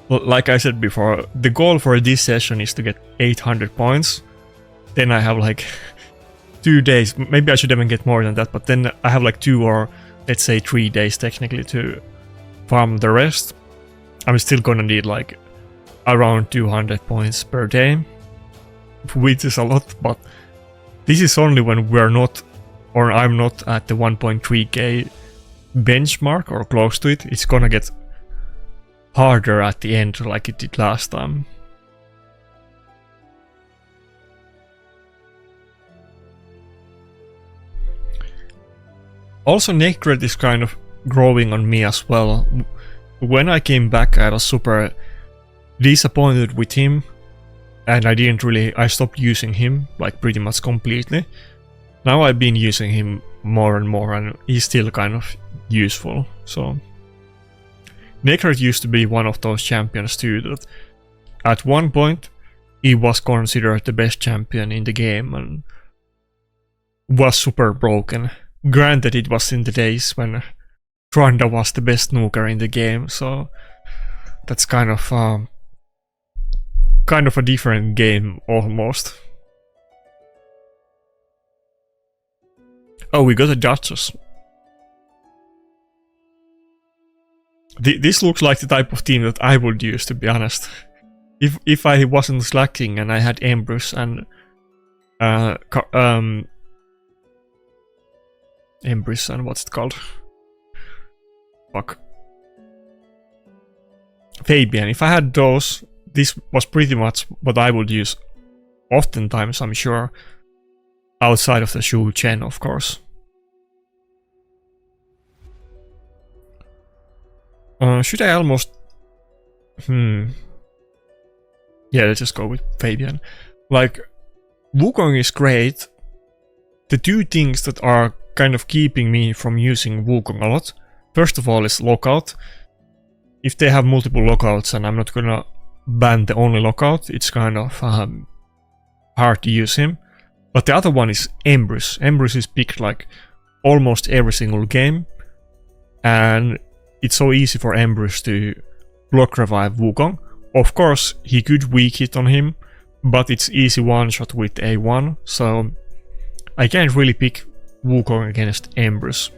like I said before, the goal for this session is to get 800 points. Then I have like 2 days. Maybe I should even get more than that, but then I have like 2 or let's say 3 days technically to farm the rest. I'm still gonna need like around 200 points per day, which is a lot, but this is only when we're not, or I'm not at the 1.3k benchmark or close to it. It's gonna get harder at the end like it did last time. Also, Nakarada is kind of growing on me as well. When I came back, I was super disappointed with him, and I stopped using him like pretty much completely. Now I've been using him more and more, and he's still kind of useful. So Nakarada used to be one of those champions too that at one point he was considered the best champion in the game and was super broken. Granted, it was in the days when Trunda was the best nuker in the game, so that's kind of a different game almost. Oh, we got a Duchess. This looks like the type of team that I would use, to be honest. If I wasn't slacking and I had Embers and Embers and what's it called? Fuck. Fabian. If I had those, this was pretty much what I would use oftentimes, I'm sure. Outside of the Shu Chen, of course. Should I almost... Yeah, let's just go with Fabian. Like, Wukong is great. The two things that are kind of keeping me from using Wukong a lot, first of all, is lockout. If they have multiple lockouts and I'm not gonna ban the only lockout, it's kind of hard to use him. But the other one is Embers. Embers is picked like almost every single game, and it's so easy for Embers to block revive Wukong. Of course, he could weak hit on him, but it's easy one shot with A1, so I can't really pick Wukong against Embers.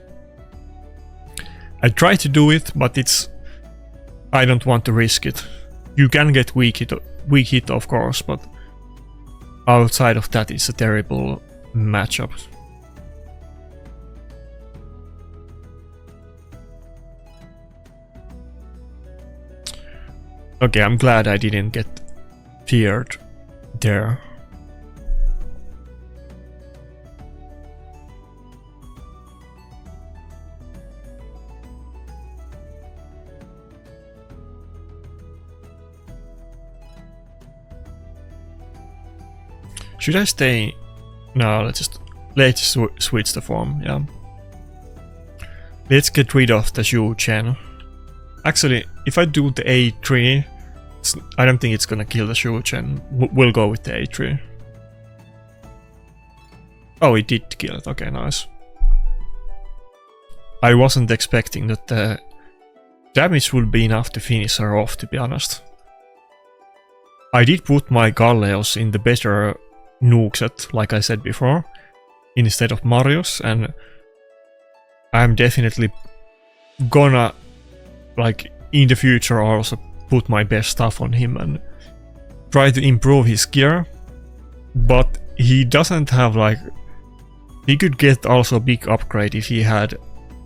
I try to do it, but I don't want to risk it. You can get weak hit of course, but outside of that it's a terrible matchup. Okay, I'm glad I didn't get feared there. Should I stay? No, let's just switch the form, yeah. Let's get rid of the Shu Chen. Actually, if I do the A3, I don't think it's gonna kill the Shu Chen. We'll go with the A3. Oh, it did kill it, okay, nice. I wasn't expecting that the damage would be enough to finish her off, to be honest. I did put my Galleos in the better nuke set, like I said before, instead of Marius, and I'm definitely gonna, like, in the future also put my best stuff on him and try to improve his gear, but he doesn't have, like, he could get also a big upgrade if he had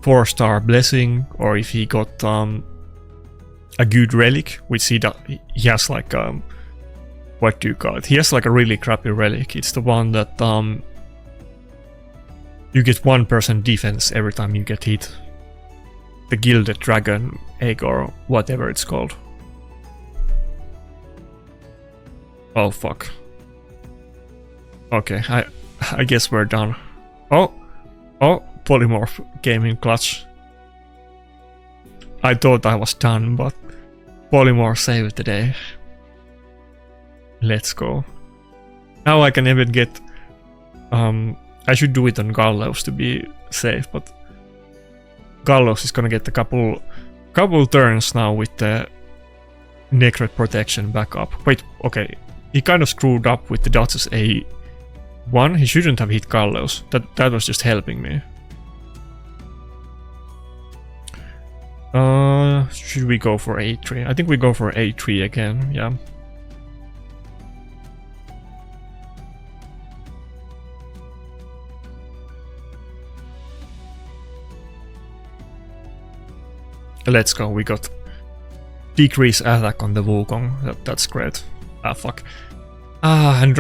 4-star blessing, or if he got a good relic, which he has, like, what do you call it? He has like a really crappy relic. It's the one that you get 1% defense every time you get hit. The Gilded Dragon Egg or whatever it's called. Oh fuck. Okay, I guess we're done. Oh, Polymorph came in clutch. I thought I was done, but Polymorph saved the day. Let's go. Now I can even get... I should do it on Gallows to be safe, but Gallows is gonna get a couple turns now with the Necret protection back up. Wait, okay. He kind of screwed up with the Duchess A1. He shouldn't have hit Gallows. That was just helping me. Should we go for A3? I think we go for A3 again, yeah. Let's go, we got decrease attack on the Wukong, that's great. Ah, fuck. And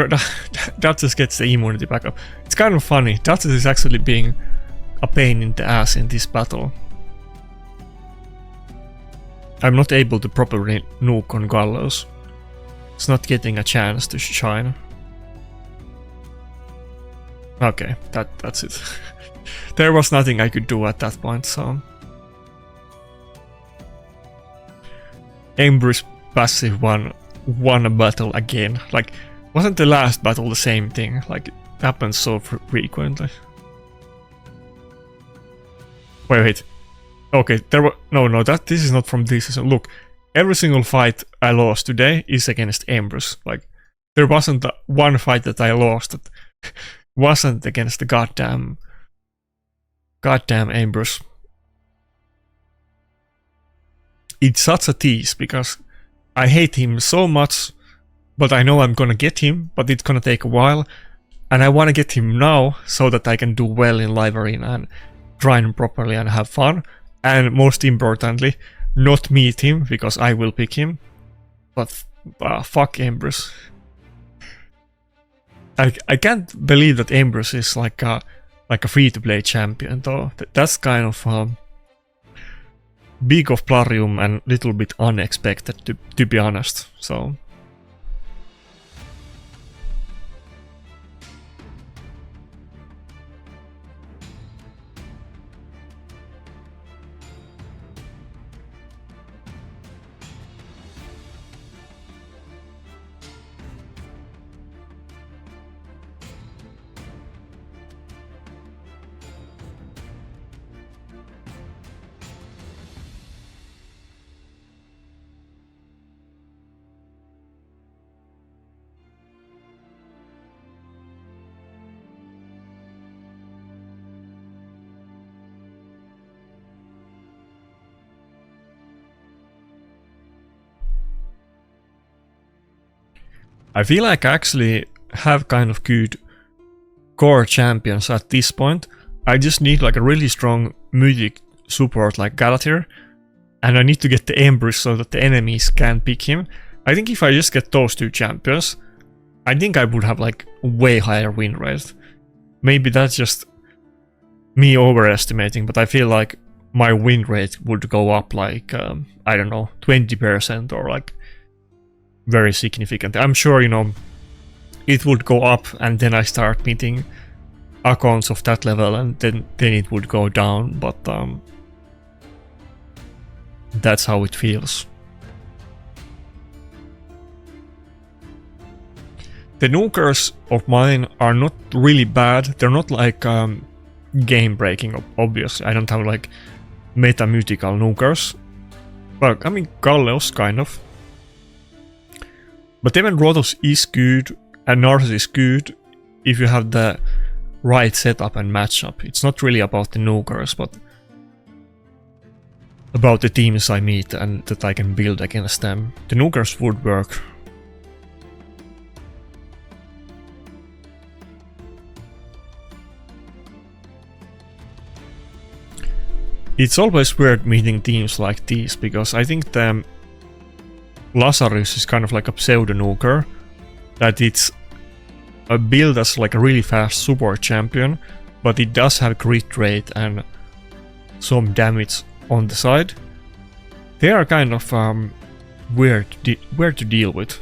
Duchess gets the immunity back up. It's kind of funny, Duchess is actually being a pain in the ass in this battle. I'm not able to properly nuke on Gallows. It's not getting a chance to shine. Okay, that's it. There was nothing I could do at that point, so... Ember's passive won a battle again. Like, wasn't the last battle the same thing? Like, it happens so frequently. Wait. Okay, there were... No, this is not from this season. Look, every single fight I lost today is against Embers. Like, there wasn't one fight that I lost that wasn't against the goddamn Embers. It's such a tease, because I hate him so much, but I know I'm gonna get him, but it's gonna take a while, and I wanna get him now, so that I can do well in Live Arena and grind properly and have fun, and most importantly, not meet him, because I will pick him, but fuck Embers. I can't believe that Embers is like a free-to-play champion, though. That's kind of big of Plarium and little bit unexpected, to be honest. So I feel like I actually have kind of good core champions at this point. I just need like a really strong Mythic support like Galatir, and I need to get the Embers so that the enemies can pick him. I think if I just get those two champions, I think I would have like way higher win rate. Maybe that's just me overestimating, but I feel like my win rate would go up like, I don't know, 20% or like very significant. I'm sure, you know, it would go up and then I start meeting accounts of that level and then it would go down, but that's how it feels. The nukers of mine are not really bad. They're not like game breaking, obviously. I don't have like meta mythical nukers, but I mean Galleos kind of. But even Rotos is good and Narcissus is good if you have the right setup and matchup. It's not really about the nukers, but about the teams I meet and that I can build against them. The nukers would work. It's always weird meeting teams like these, because I think the Lazarus is kind of like a pseudo-nuker, that it's a build as like a really fast support champion, but it does have crit rate and some damage on the side. They are kind of weird to deal with.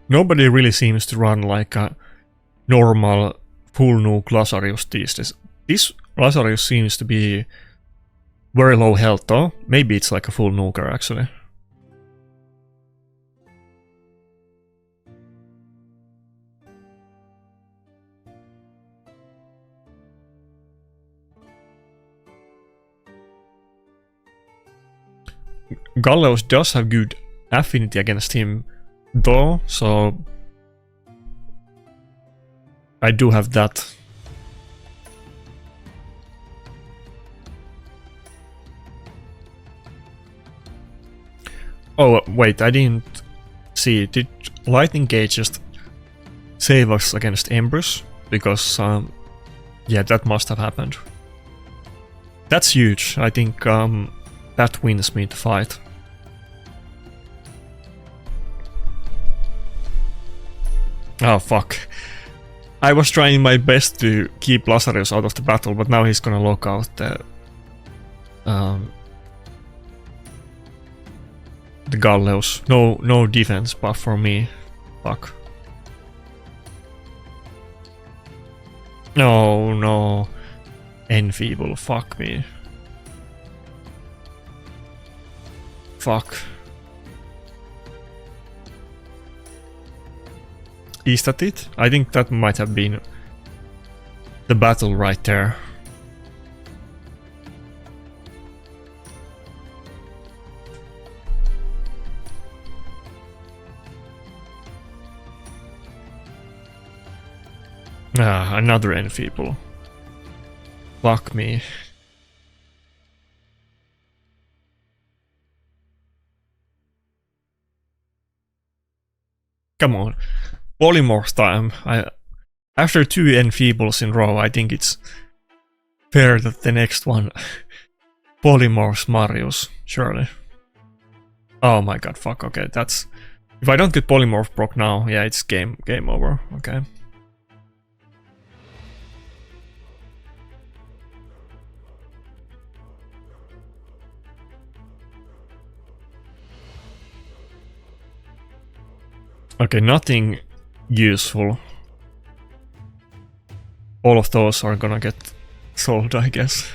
Nobody really seems to run like a normal full nuke Lazarus these days. This Lazarus seems to be very low health though. Maybe it's like a full nuker actually. Galleos does have good affinity against him though, so I do have that. Oh wait, I didn't see. Did Lightning Gate just save us against Embers? Because yeah, that must have happened. That's huge. I think that wins me the fight. Oh fuck. I was trying my best to keep Lazarus out of the battle, but now he's gonna lock out the Gallows. No defense buff for me. Fuck. No. Enfeeble, fuck me. Fuck. Is that it? I think that might have been the battle right there. Ah, another Enfeeble. Fuck me. Come on. Polymorph time. After 2 Enfeebles in a row, I think it's fair that the next one polymorphs Marius, surely. Oh my god, fuck, okay, that's... If I don't get polymorph proc now, yeah, it's game over, okay. Okay, nothing useful. All of those are gonna get sold, I guess.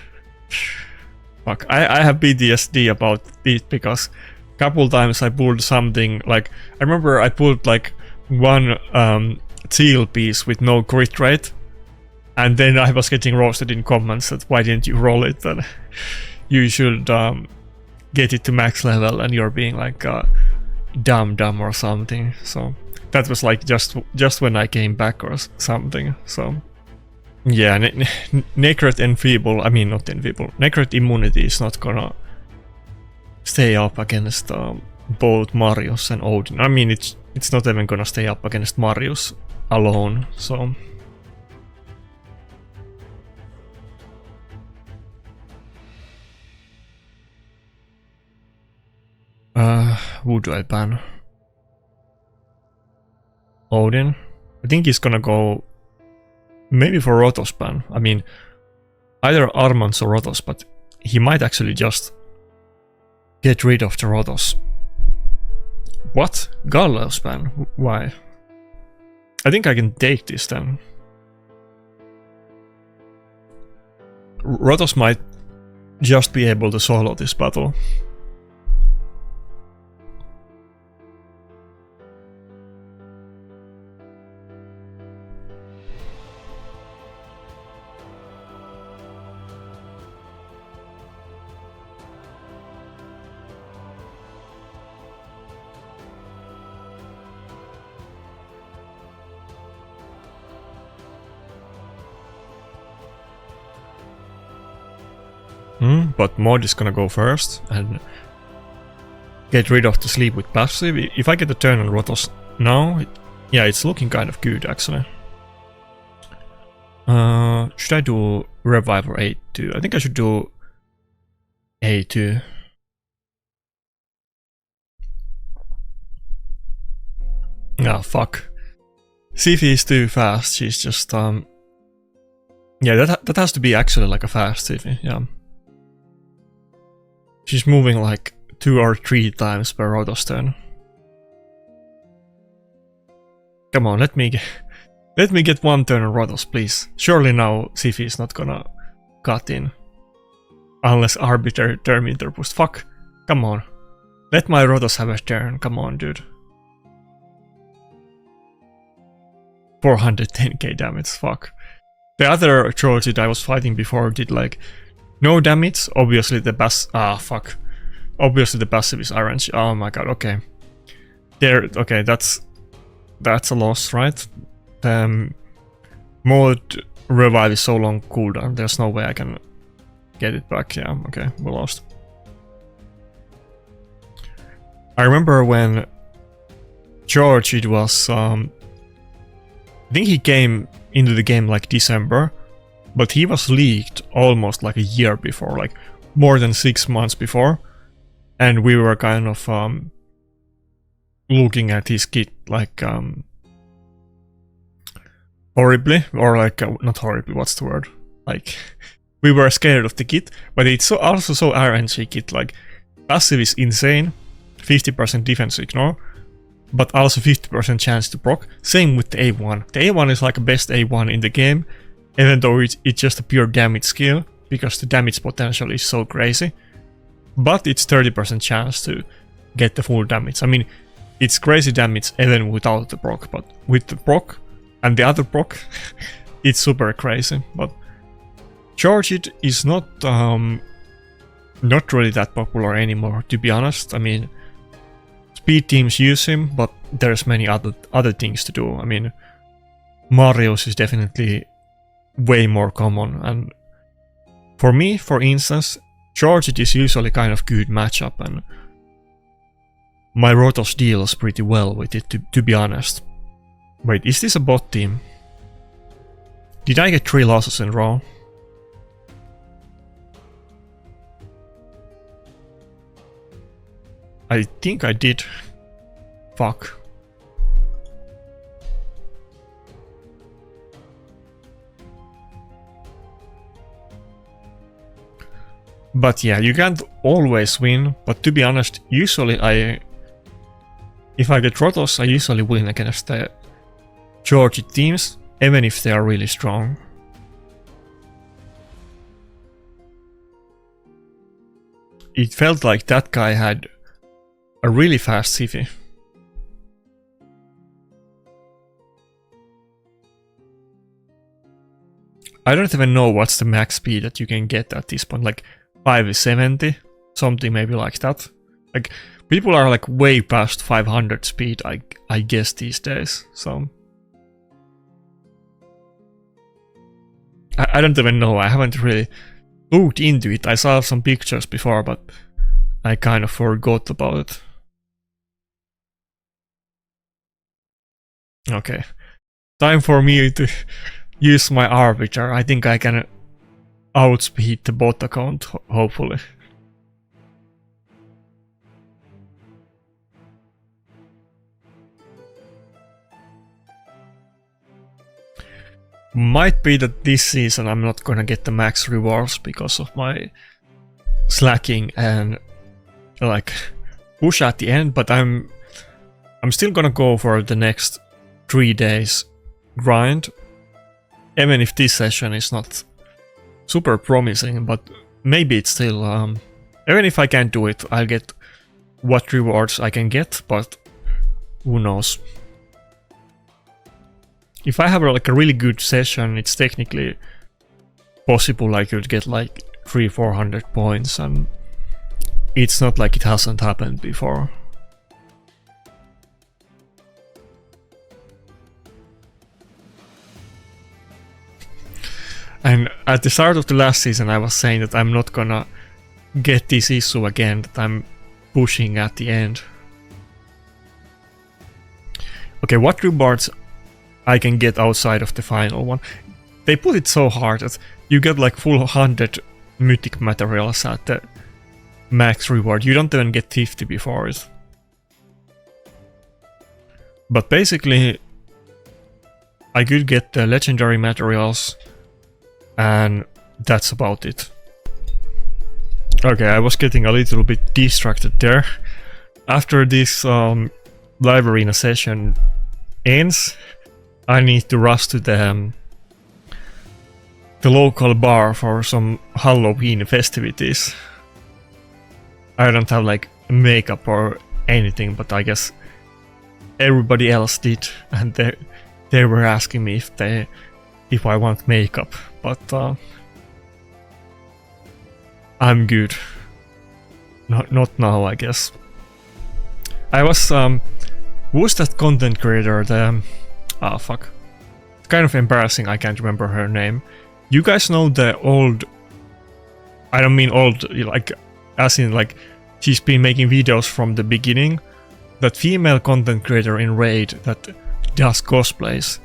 Fuck, I have PTSD about it because a couple times I pulled something like... I remember I pulled like one teal piece with no crit rate, and then I was getting roasted in comments that why didn't you roll it, and you should get it to max level, and you're being like dumb or something. So that was like just when I came back or something. So yeah, Necret Enfeeble, I mean not Enfeeble, Necret Immunity is not gonna stay up against both Marius and Odin. I mean it's not even gonna stay up against Marius alone, so... Who do I ban? Odin? I think he's gonna go maybe for Rotos ban. I mean, either Armans or Rotos, but he might actually just get rid of the Rotos. What? Gallows ban? Why? I think I can take this then. Rotos might just be able to solo this battle. But Mod is gonna go first and get rid of the sleep with passive. If I get a turn on Rotos now, yeah, it's looking kind of good actually. Should I do Revive or A2? I think I should do A2. Ah, fuck. Sifi is too fast, she's just yeah, that has to be actually like a fast Sifi, yeah. She's moving like 2 or 3 times per Rotos turn. Come on, let me get 1 turn on Rotos, please. Surely now Sifi is not gonna cut in. Unless Arbiter turn interpost. Fuck. Come on. Let my Rotos have a turn. Come on, dude. 410k damage. Fuck. The other Troll I was fighting before did like no damage. Obviously the fuck. Obviously the passive is Iron. Oh my god. Okay. There. Okay. That's a loss, right? Mod revive is so long cooldown. There's no way I can get it back. Yeah. Okay. We lost. I remember when George, it was I think he came into the game like December, but he was leaked almost like a year before, like more than 6 months before, and we were kind of looking at his kit like horribly, or like, not horribly, what's the word? Like, we were scared of the kit, but it's also so RNG kit, like, passive is insane, 50% defense ignore, but also 50% chance to proc. Same with the A1. The A1 is like the best A1 in the game, even though it's just a pure damage skill, because the damage potential is so crazy. But it's 30% chance to get the full damage. I mean, it's crazy damage even without the proc, but with the proc and the other proc, it's super crazy. But Charge It is not really that popular anymore, to be honest. I mean, speed teams use him, but there's many other things to do. I mean, Mario's is definitely way more common, and for me, for instance, Charge It is usually kind of good matchup, and my Rotos deals pretty well with it, to be honest. Wait, is this a bot team? Did I get 3 losses in a row? I think I did. Fuck. But yeah, you can't always win, but to be honest, usually if I get Rotos, I usually win against the Charge It teams, even if they are really strong. It felt like that guy had a really fast Siphi. I don't even know what's the max speed that you can get at this point, like 570, something maybe like that. Like, people are like way past 500 speed, I guess, these days, so... I don't even know, I haven't really looked into it. I saw some pictures before, but I kind of forgot about it. Okay, time for me to use my arbiter. I think I can outspeed the bot account, hopefully. Might be that this season I'm not gonna get the max rewards because of my slacking and like push at the end, but I'm still gonna go for the next 3 days grind, even if this session is not super promising, but maybe it's still even if I can't do it, I'll get what rewards I can get, but who knows. If I have like a really good session, it's technically possible I could get like 300-400 points, and it's not like it hasn't happened before. And at the start of the last season I was saying that I'm not gonna get this issue again, that I'm pushing at the end. Okay, what rewards I can get outside of the final one? They put it so hard that you get like full 100 mythic materials at the max reward. You don't even get 50 before it. But basically, I could get the legendary materials, and that's about it. Okay, I was getting a little bit distracted there. After this live arena session ends, I need to rush to the local bar for some Halloween festivities. I don't have like makeup or anything, but I guess everybody else did, and they were asking me if I want makeup, but I'm good. Not now, I guess. I was who's that content creator? Ah, fuck. It's kind of embarrassing, I can't remember her name. You guys know the old... I don't mean old, like, as in, like, she's been making videos from the beginning. That female content creator in Raid that does cosplays.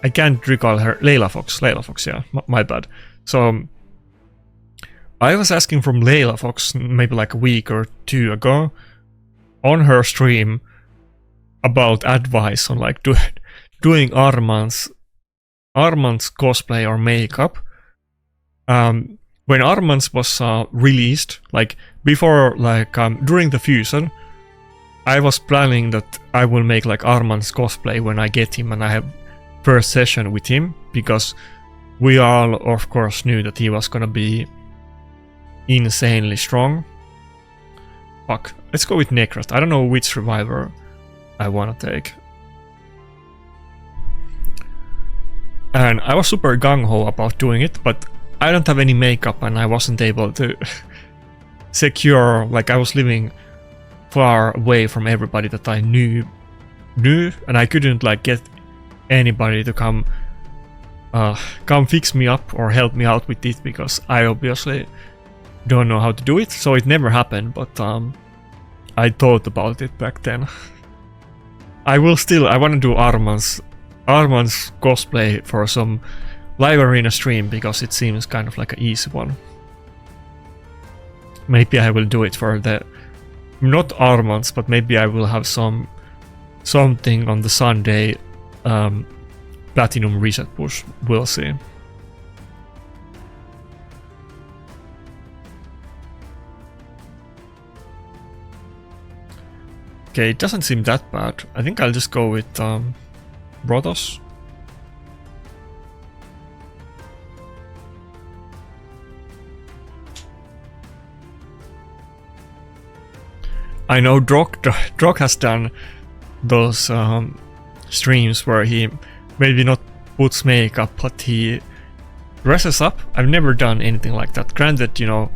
I can't recall her. Layla Fox, yeah, my bad. So, I was asking from Layla Fox maybe like a week or 2 ago on her stream about advice on like, do doing Armand's cosplay or makeup. When Armand's was released, like before, like during the fusion, I was planning that I will make like Armand's cosplay when I get him and I have first session with him, because we all of course knew that he was gonna be insanely strong. Fuck, let's go with Nakarada. I don't know which reviver I wanna take. And I was super gung-ho about doing it, but I don't have any makeup and I wasn't able to secure, like I was living far away from everybody that I knew, and I couldn't like get anybody to come fix me up or help me out with it, because I obviously don't know how to do it, so it never happened. But I thought about it back then. I want to do Armand's cosplay for some live arena stream, because it seems kind of like an easy one. Maybe I will do it for the, not Armand's, but maybe I will have something on the Sunday platinum reset push. We'll see. Okay, it doesn't seem that bad. I think I'll just go with Rotos. I know Drog has done those streams where he maybe not puts makeup, but he dresses up. I've never done anything like that. Granted, you know,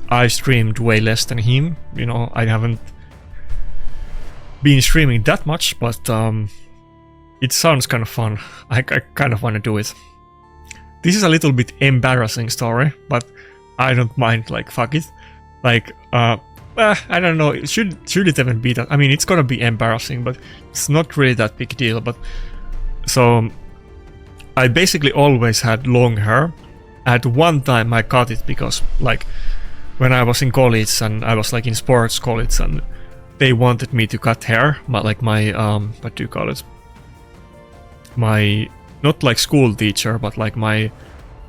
I streamed way less than him. You know, I haven't been streaming that much, but it sounds kind of fun. I kind of want to do it. This is a little bit embarrassing story, but I don't mind. Like, fuck it. Like, I don't know. Should it even be that? I mean, it's gonna be embarrassing, but it's not really that big deal. But so I basically always had long hair. At one time I cut it because, like, when I was in college and I was like in sports college and they wanted me to cut hair, but like my what do you call it? My, not like school teacher, but like my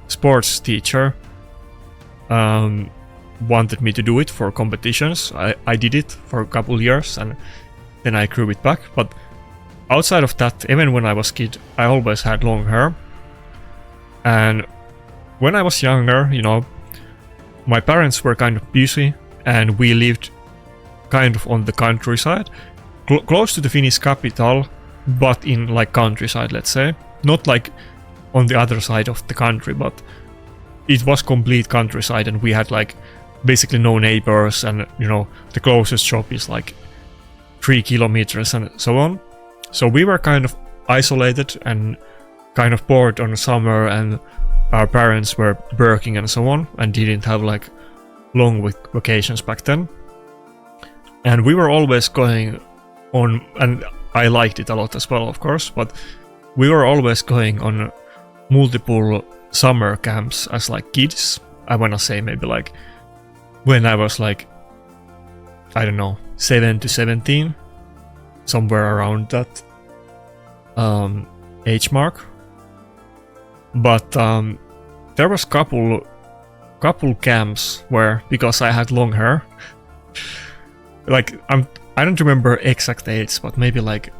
sports teacher wanted me to do it for competitions. I did it for a couple years and then I grew it back. But outside of that, even when I was a kid, I always had long hair. And when I was younger, you know, my parents were kind of busy and we lived kind of on the countryside, close to the Finnish capital, but in like countryside, let's say. Not like on the other side of the country, but it was complete countryside and we had like basically no neighbors, and you know, the closest shop is like 3 kilometers and so on. So we were kind of isolated and kind of bored on summer, and our parents were working and so on and didn't have like long vacations back then. And we were always going on, and I liked it a lot as well, of course, but we were always going on multiple summer camps as like kids. I wanna say maybe like when I was like, I don't know, 7 to 17, somewhere around that age mark. But there was couple camps where, because I had long hair, like I don't remember exact age, but maybe like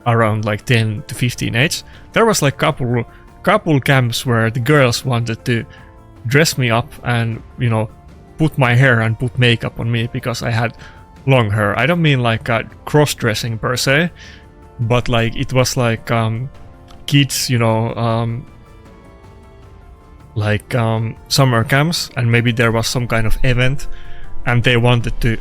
around like 10 to 15 age, there was like couple camps where the girls wanted to dress me up and, you know, put my hair and put makeup on me because I had long hair. I don't mean like cross-dressing per se, but like it was like kids, you know, like summer camps, and maybe there was some kind of event and they wanted to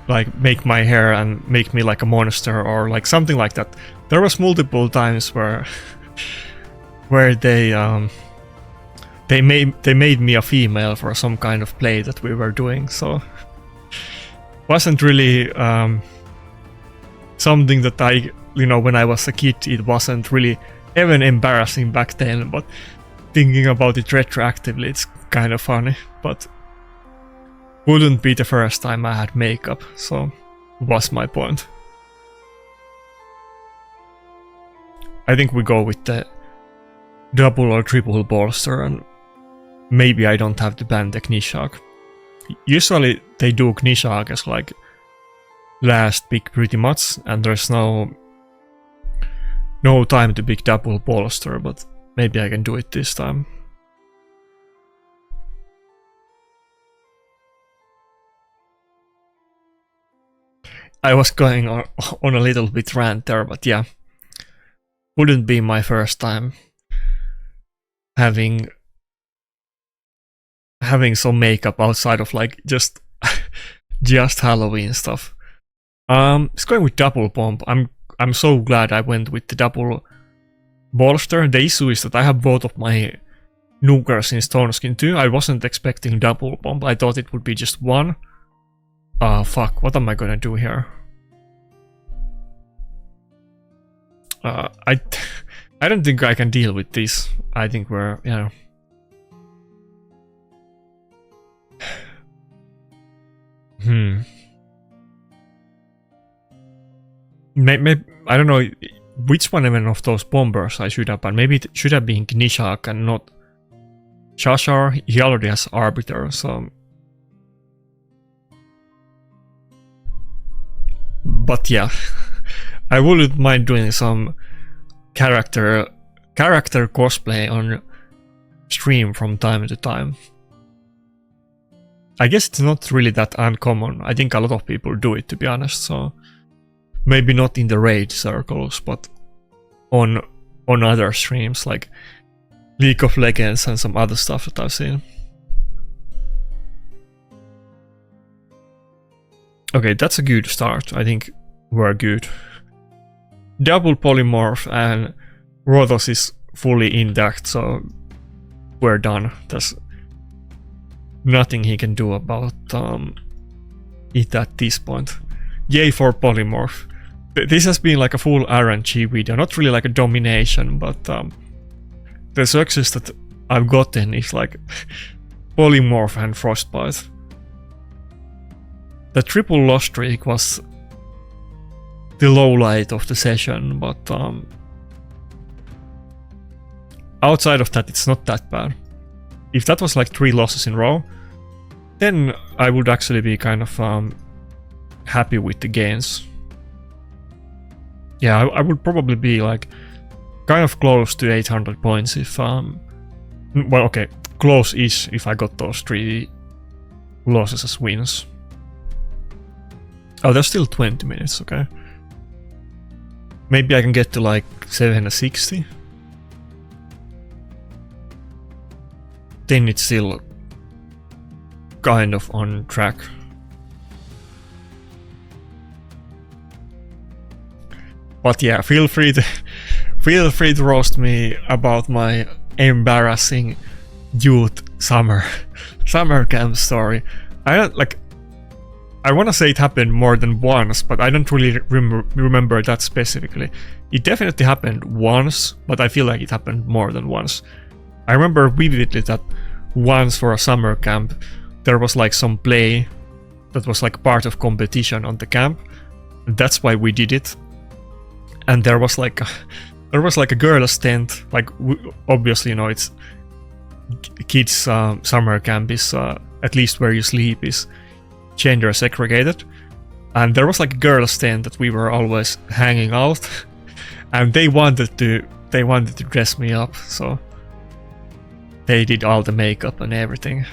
like make my hair and make me like a monster or like something like that. There was multiple times where they made me a female for some kind of play that we were doing, so wasn't really something that I, you know, when I was a kid, it wasn't really even embarrassing back then, but thinking about it retroactively, it's kind of funny. But wouldn't be the first time I had makeup, so was my point. I think we go with the double or triple bolster, and maybe I don't have to ban the Knishak. Usually they do Knishak as like last pick pretty much, and there's no time to pick double bolster, but maybe I can do it this time. I was going on a little bit rant there, but yeah, wouldn't be my first time having some makeup outside of like just Halloween stuff. It's going with double bomb. I'm so glad I went with the double bolster. The issue is that I have both of my Nukers in Stoneskin too. I wasn't expecting double bomb. I thought it would be just one. Fuck, what am I gonna do here? I don't think I can deal with this. I think we're, you know. Maybe I don't know which one even of those bombers I should have banned. Maybe it should have been Knishak and not Shashar. He already has Arbiter, so. But yeah, I wouldn't mind doing some character cosplay on stream from time to time. I guess it's not really that uncommon. I think a lot of people do it, to be honest, so maybe not in the raid circles, but on other streams like League of Legends and some other stuff that I've seen. Okay, that's a good start. I think we're good. Double polymorph and Rotos is fully intact, so we're done. There's nothing he can do about it at this point. Yay for polymorph. This has been like a full RNG video, not really like a domination, but the success that I've gotten is like polymorph and Frostbite. The triple loss streak was the low light of the session, but outside of that it's not that bad. If that was like 3 losses in a row, then I would actually be kind of happy with the gains. Yeah, I would probably be like kind of close to 800 points if well, okay, close-ish if I got those 3 losses as wins. Oh, there's still 20 minutes, okay. Maybe I can get to like 760. Then it's still kind of on track. But yeah, feel free to roast me about my embarrassing youth summer camp story. I want to say it happened more than once, but I don't really remember that specifically. It definitely happened once, but I feel like it happened more than once. I remember vividly that once for a summer camp, there was like some play that was like part of competition on the camp. That's why we did it. And there was like a girls' tent. Like obviously, you know, it's kids' summer camp is at least where you sleep is gender segregated, and there was like a girls' tent that we were always hanging out, and they wanted to dress me up, so they did all the makeup and everything.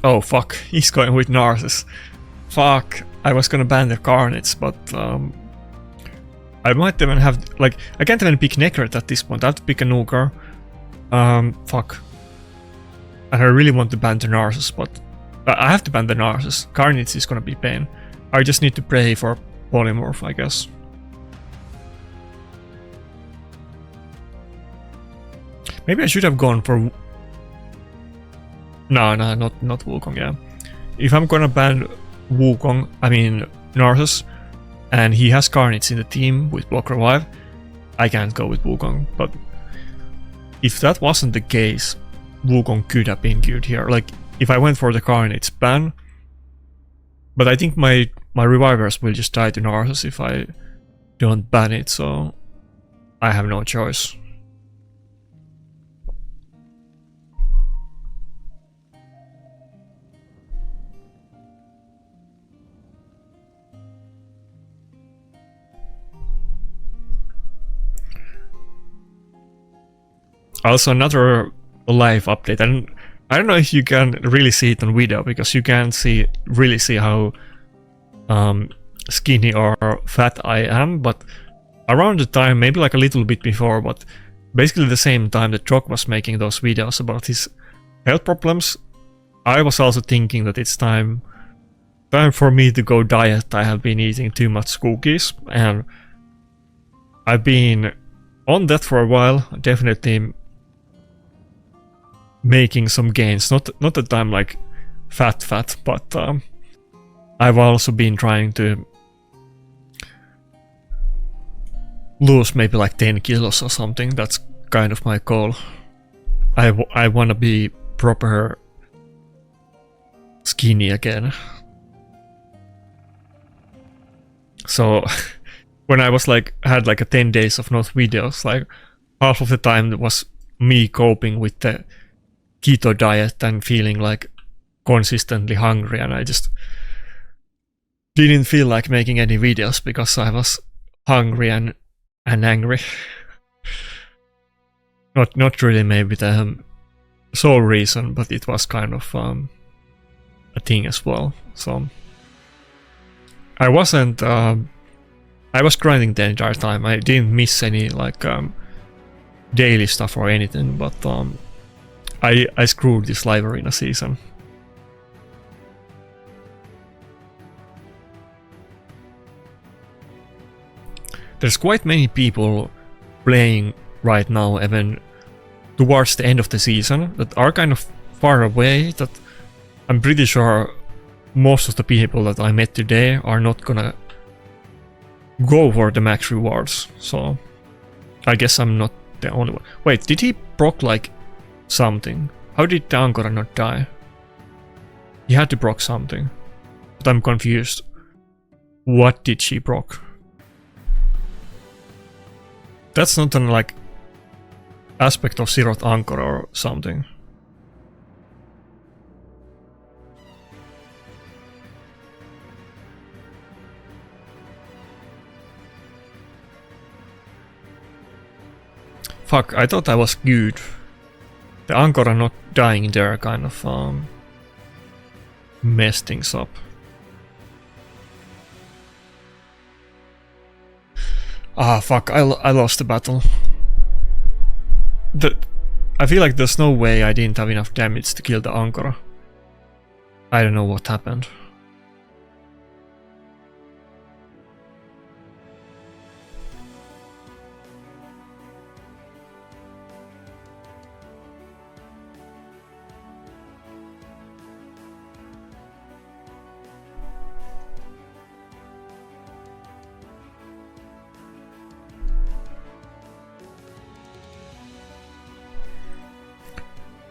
Oh fuck, he's going with Narcissus. Fuck, I was gonna ban the Carnage, but I might even have, like, I can't even pick Necret at this point. I have to pick a Nuker. Fuck. And I really want to ban the Narcissus, but I have to ban the Narcissus. Carnage is gonna be pain. I just need to pray for Polymorph, I guess. Maybe I should have gone for No, not Wukong, yeah. If I'm gonna ban Wukong, I mean Narsus, and he has Carnage in the team with block revive, I can't go with Wukong. But if that wasn't the case, Wukong could have been good here. Like, if I went for the Carnage ban, but I think my revivers will just die to Narsus if I don't ban it, so I have no choice. Also, another live update, and I don't know if you can really see it on video, because you can't really see how skinny or fat I am, but around the time, maybe like a little bit before, but basically the same time that Jock was making those videos about his health problems, I was also thinking that it's time for me to go diet. I have been eating too much cookies, and I've been on that for a while, definitely making some gains. Not that I'm like fat, but I've also been trying to lose maybe like 10 kilos or something. That's kind of my goal. I want to be proper skinny again. So when I was like, had like a 10 days of no videos, like half of the time it was me coping with the keto diet and feeling like consistently hungry, and I just didn't feel like making any videos because I was hungry and angry. Not really maybe the sole reason, but it was kind of a thing as well. So I wasn't I was grinding the entire time. I didn't miss any like daily stuff or anything, but I screwed this live arena season. There's quite many people playing right now, even towards the end of the season, that are kind of far away, that I'm pretty sure most of the people that I met today are not gonna go for the max rewards, so I guess I'm not the only one. Wait, did he proc like something? How did the Ankara not die? He had to proc something, but I'm confused. What did she proc? That's not an like aspect of Zeroth Ankara or something. Fuck, I thought I was good. The Ankara not dying there kind of messed things up. Ah, fuck, I lost the battle. I feel like there's no way I didn't have enough damage to kill the Ankara. I don't know what happened.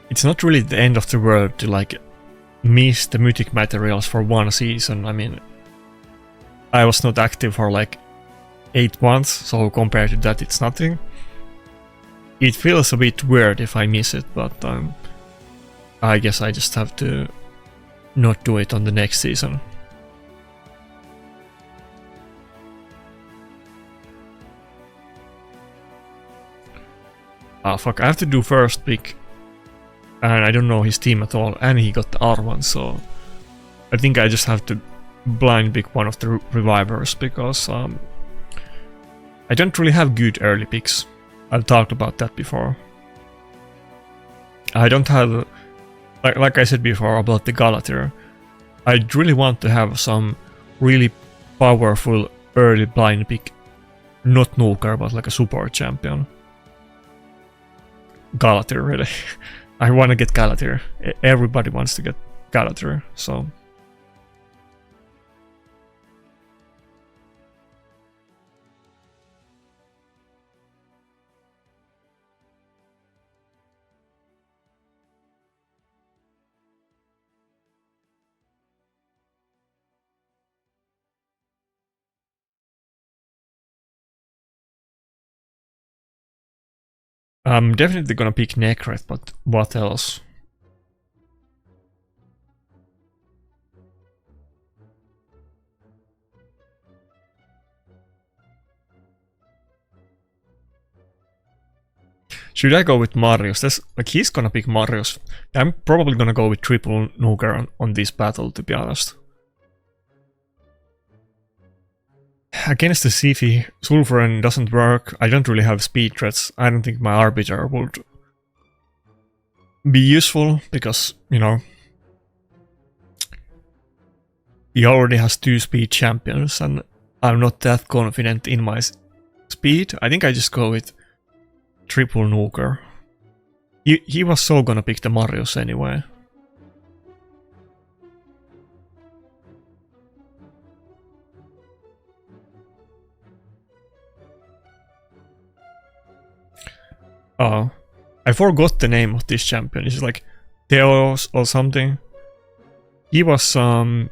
It's not really the end of the world to like miss the Mythic materials for one season. I mean, I was not active for like 8 months, so compared to that it's nothing. It feels a bit weird if I miss it, but I guess I just have to not do it on the next season. Ah, fuck, I have to do first pick. And I don't know his team at all, and he got the R1, so I think I just have to blind pick one of the revivers, because I don't really have good early picks. I've talked about that before. I don't have, like I said before about the Galatir, I really want to have some really powerful early blind pick, not Nuker, but like a support champion. Galatir, really. I want to get Galadriel. Everybody wants to get Galadriel, so... I'm definitely gonna pick Necret, but what else? Should I go with Marius? That's like he's gonna pick Marius. I'm probably gonna go with triple Nuker on this battle, to be honest. Against the Siphi, Sulfuran doesn't work. I don't really have speed threats. I don't think my Arbiter would be useful because, you know, he already has 2 speed champions and I'm not that confident in my speed. I think I just go with triple Nuker. He was so gonna pick the Marius anyway. I forgot the name of this champion. It's like Theos or something. He was I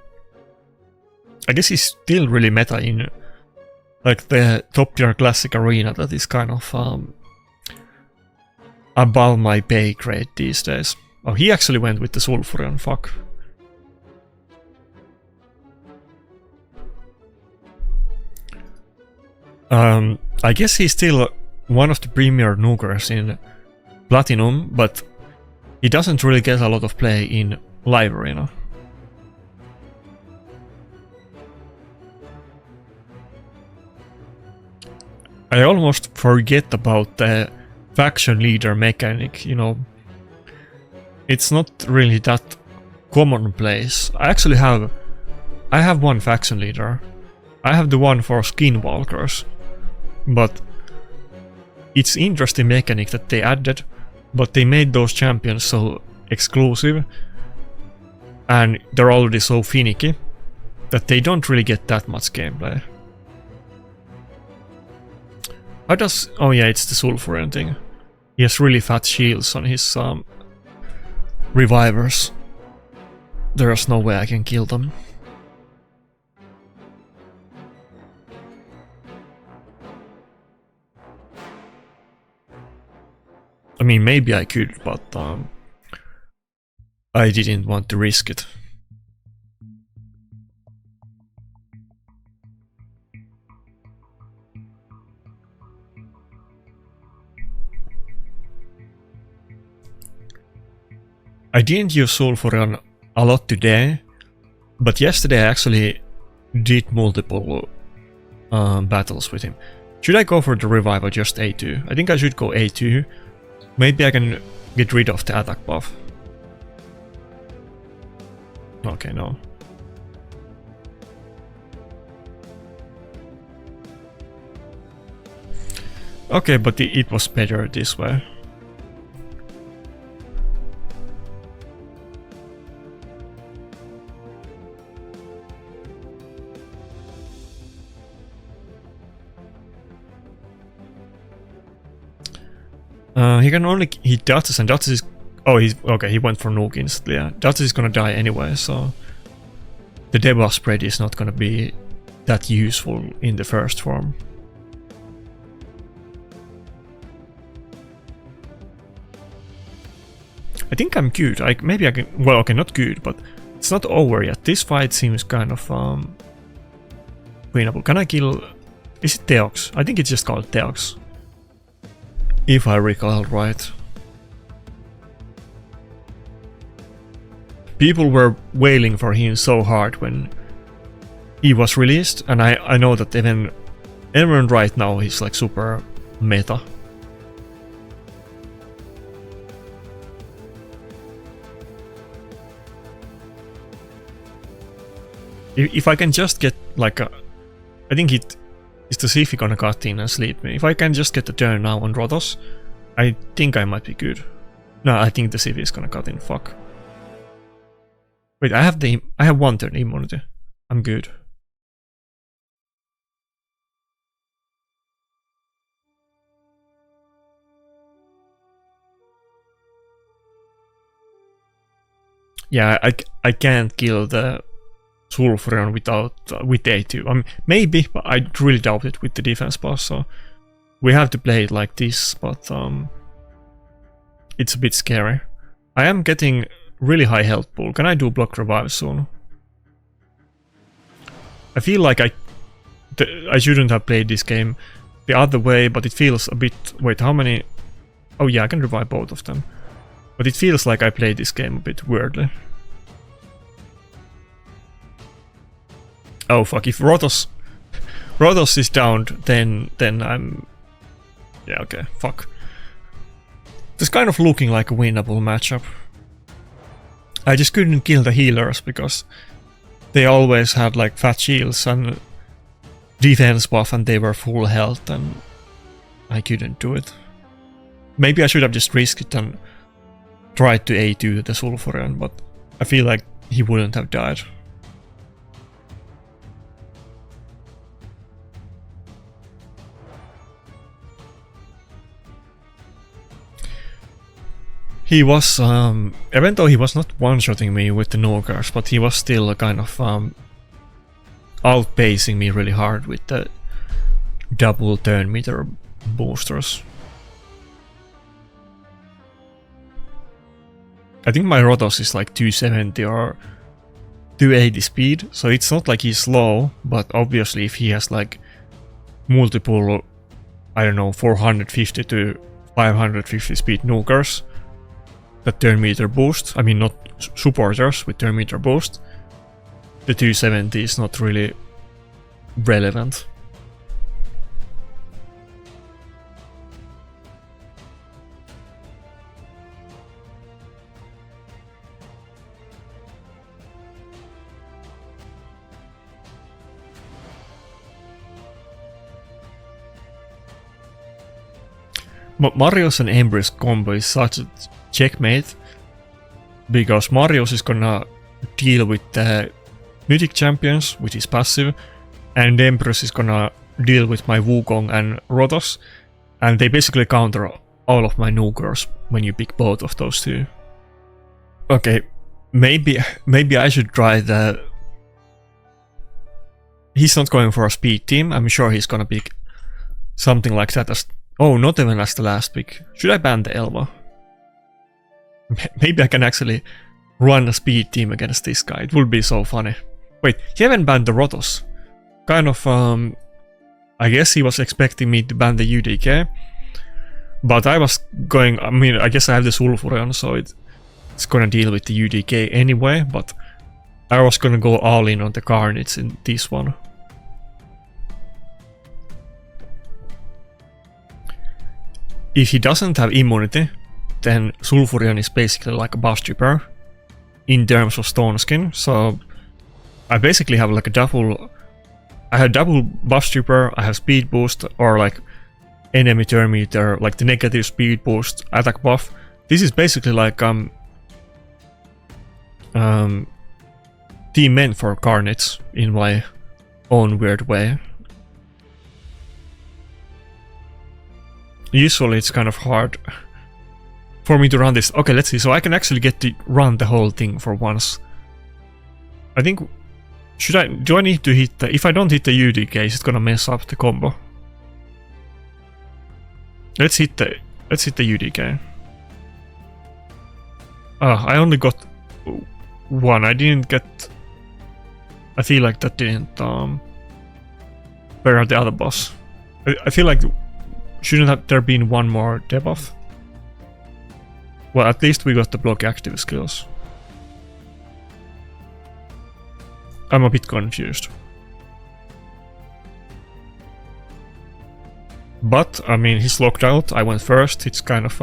guess he's still really meta in like the top tier classic arena that is kind of above my pay grade these days. Oh, he actually went with the Sulfurion, fuck. I guess he's still one of the premier nukers in Platinum, but he doesn't really get a lot of play in live arena. I almost forget about the faction leader mechanic, you know. It's not really that commonplace. I have one faction leader. I have the one for Skinwalkers, but it's interesting mechanic that they added, but they made those champions so exclusive and they're already so finicky that they don't really get that much gameplay. How does... oh yeah, it's the Sulfurion thing. He has really fat shields on his revivers. There's no way I can kill them. I mean, maybe I could, but I didn't want to risk it. I didn't use Sulfurion a lot today, but yesterday I actually did multiple battles with him. Should I go for the revive or just A2? I think I should go A2. Maybe I can get rid of the attack buff. Okay, no. Okay, but it was better this way. He can only hit Duchess, and Duchess is... oh, he's... okay, he went for nuke instantly, yeah. Duchess is gonna die anyway, so... the debuff spread is not gonna be that useful in the first form. I think I'm good. Maybe I can... well, okay, not good, but it's not over yet. This fight seems kind of... winnable. Can I kill... is it Theox? I think it's just called Theox. If I recall right. People were wailing for him so hard when he was released, and I know that even right now he's like super meta. If I can just get like a... I think is the Siphi gonna cut in and sleep me? If I can just get the turn now on Rotos, I think I might be good. No, I think the CV is gonna cut in. Fuck. Wait, I have 1 turn immunity. I'm good. Yeah, I can't kill the Sulfurion with A2. I mean, maybe, but I really doubt it with the defense boss. So we have to play it like this, but it's a bit scary. I am getting really high health pool. Can I do block revive soon? I feel like I shouldn't have played this game the other way, but it feels a bit... Wait, how many... Oh yeah, I can revive both of them. But it feels like I played this game a bit weirdly. Oh fuck, if Rotos is downed, then I'm... Yeah, okay, fuck. It's kind of looking like a winnable matchup. I just couldn't kill the healers because they always had like fat shields and defense buff and they were full health and I couldn't do it. Maybe I should have just risked it and tried to A2 the Sulfurion, but I feel like he wouldn't have died. He was, even though he was not one-shotting me with the Nogars, but he was still kind of outpacing me really hard with the double turn meter boosters. I think my Rotos is like 270 or 280 speed, so it's not like he's slow, but obviously if he has like multiple, I don't know, 450 to 550 speed Nogars, that turn meter boost, I mean not supporters with turn meter boost, the 270 is not really relevant. Marios and Ember's combo is such a checkmate, because Marios is gonna deal with the Mythic champions, which is passive, and Empress is gonna deal with my Wukong and Rotos, and they basically counter all of my Nugurs when you pick both of those two. Okay, maybe I should try the... He's not going for a speed team, I'm sure he's gonna pick something like that as... Oh, not even as the last pick. Should I ban the Elva? Maybe I can actually run a speed team against this guy. It would be so funny. Wait, he haven't banned the Rotos. Kind of, I guess he was expecting me to ban the UDK. But I was going, I mean, I guess I have the Sulfurion, so it's gonna deal with the UDK anyway, but I was gonna go all in on the Carnage in this one. If he doesn't have immunity, then Sulfurion is basically like a buff stripper in terms of stone skin, so I basically have like a double... I have double buff stripper, I have speed boost, or like enemy turn meter, like the negative speed boost, attack buff. This is basically like team meant for Carnage in my own weird way. Usually it's kind of hard for me to run this. Okay, let's see. So I can actually get to run the whole thing for once. I think... do I need to hit the... If I don't hit the UDK, is it gonna mess up the combo? Let's hit the UDK. I only got one. I didn't get... I feel like that didn't... Where are the other boss? I feel like... Shouldn't have there been one more debuff? Well, at least we got the block active skills. I'm a bit confused. But, I mean, he's locked out, I went first, it's kind of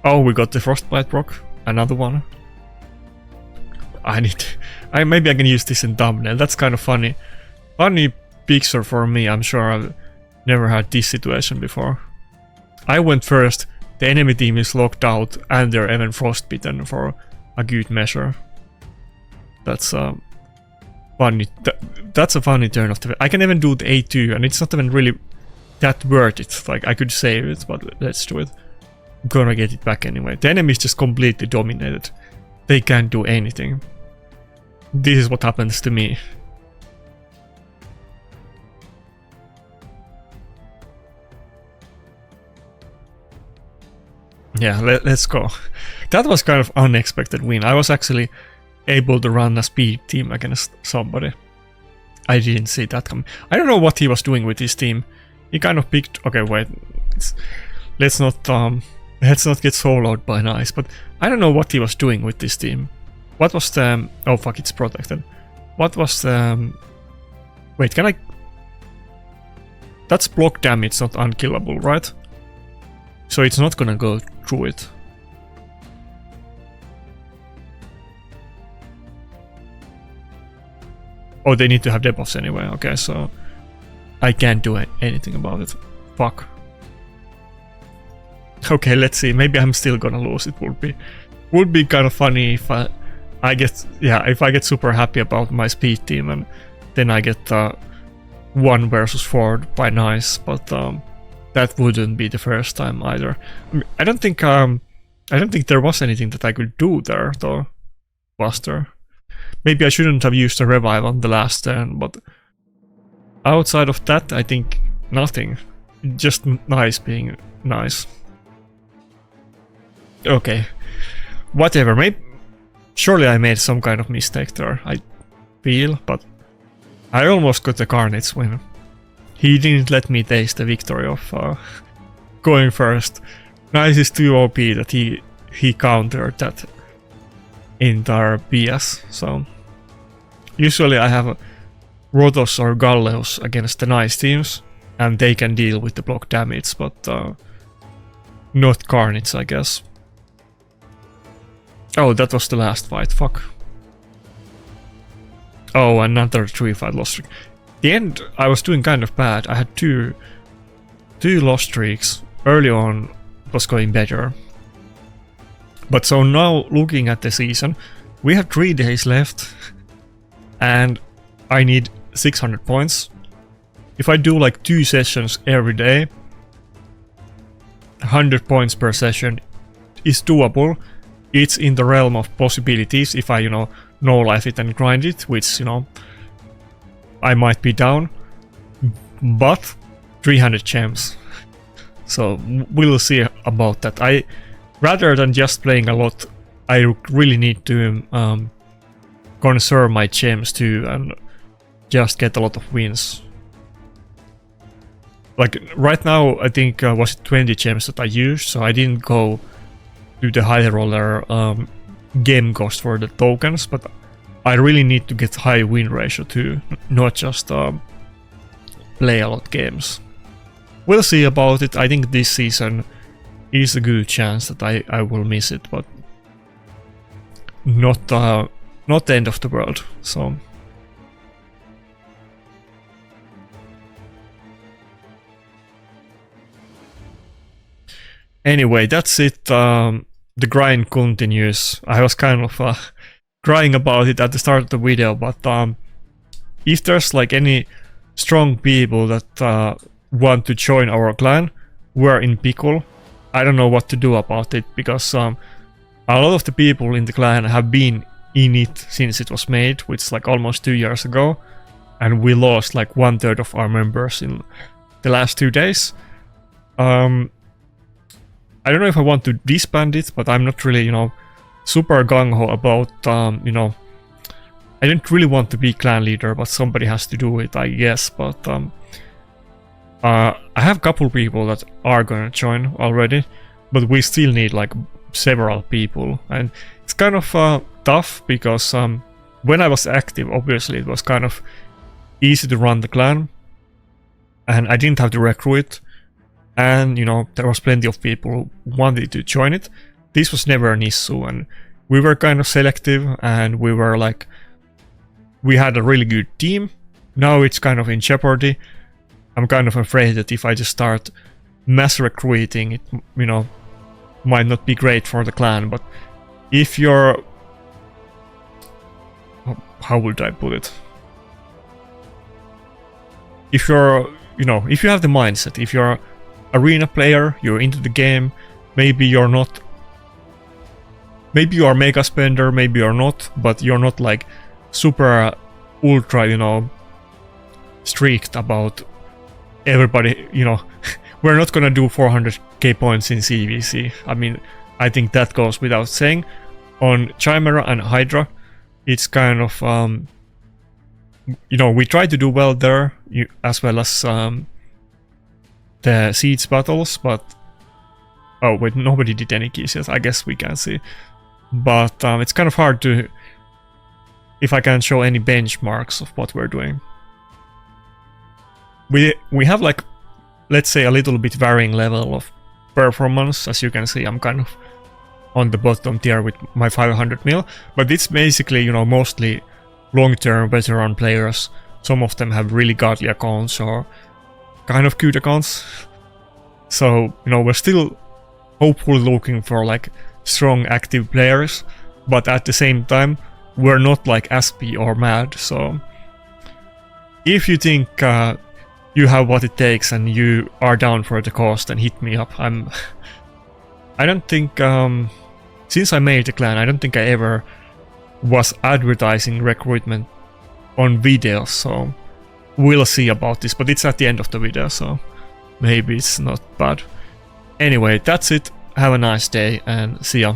Oh, we got the Frostbite proc, another one. Maybe I can use this in thumbnail, that's kind of funny. Funny picture for me, I'm sure I've never had this situation before. I went first, the enemy team is locked out and they're even frostbitten for a good measure. That's funny. That's a funny turn of the... I can even do the A2 and it's not even really that worth it. Like, I could save it, but let's do it. I'm gonna get it back anyway. The enemy is just completely dominated. They can't do anything. This is what happens to me. Yeah, let's go. That was kind of unexpected win. I was actually able to run a speed team against somebody. I didn't see that coming. I don't know what he was doing with his team. He kind of picked... Okay, wait. Let's not get soloed by Nice, but I don't know what he was doing with this team. What was the... Oh fuck, it's protected. What was the... Wait, can I... That's block damage, not unkillable, right? So it's not gonna go through it. Oh, they need to have debuffs anyway, okay, so... I can't do anything about it. Fuck. Okay, let's see, maybe I'm still gonna lose. It would be kind of funny if I get super happy about my speed team and then I get 1 versus 4 by Nice, but that wouldn't be the first time either. I don't think there was anything that I could do there though. Was there? Maybe I shouldn't have used a revive on the last turn, but outside of that, I think nothing. Just Nice being Nice. Okay, whatever. Maybe surely I made some kind of mistake there. I feel, but I almost got the Carnage win. He didn't let me taste the victory of going first. Nice is too OP that he countered that entire BS. So usually I have Rotos or Galleos against the Nice teams, and they can deal with the block damage, but not Carnage, I guess. Oh, that was the last fight. Fuck. Oh, another 3-fight loss streak. The end, I was doing kind of bad. I had two loss streaks. Early on, it was going better. But so now, looking at the season, we have 3 days left, and I need 600 points. If I do like 2 sessions every day, 100 points per session is doable. It's in the realm of possibilities if I, no-life it and grind it, which, I might be down. But 300 gems. So we'll see about that. Rather than just playing a lot, I really need to conserve my gems too and just get a lot of wins. Like right now, I think was it 20 gems that I used, so I didn't go to the high roller game cost for the tokens, but I really need to get high win ratio too, not just play a lot games. We'll see about it. I think this season is a good chance that I will miss it, but not the end of the world. So anyway, that's it. The grind continues. I was kind of crying about it at the start of the video, but if there's like any strong people that want to join our clan, we're in pickle. I don't know what to do about it, because a lot of the people in the clan have been in it since it was made, which is like almost 2 years ago, and we lost like 1/3 of our members in the last 2 days. I don't know if I want to disband it, but I'm not really, super gung-ho about, I didn't really want to be clan leader, but somebody has to do it, I guess. But I have a couple people that are gonna join already, but we still need like several people, and it's kind of tough because when I was active, obviously it was kind of easy to run the clan, and I didn't have to recruit. And, there was plenty of people who wanted to join it. This was never an issue, and we were kind of selective, and we had a really good team. Now it's kind of in jeopardy. I'm kind of afraid that if I just start mass recruiting, it, might not be great for the clan, but if you're... how would I put it? If you're, you know, if you have the mindset, if you're arena player, you're into the game, maybe you're not... maybe you are mega spender, maybe you're not, but you're not like super ultra, you know, strict about everybody, you know, we're not gonna do 400k points in CVC. I mean, I think that goes without saying. On Chimera and Hydra, it's kind of, you know, we try to do well there, as well as the Siege battles, but... oh wait, nobody did any keys yet, I guess we can see. But it's kind of hard to... if I can show any benchmarks of what we're doing. We have like, let's say, a little bit varying level of performance. As you can see, I'm kind of on the bottom tier with my 500 mil, but it's basically, you know, mostly long-term veteran players. Some of them have really godly accounts or kind of cute accounts. So, you know, we're still hopefully looking for like strong active players, but at the same time we're not like SP or mad. So if you think you have what it takes and you are down for the cost, then hit me up. I don't think since I made the clan, I don't think I ever was advertising recruitment on videos, so we'll see about this, but it's at the end of the video, so maybe it's not bad. Anyway, that's it. Have a nice day and see ya.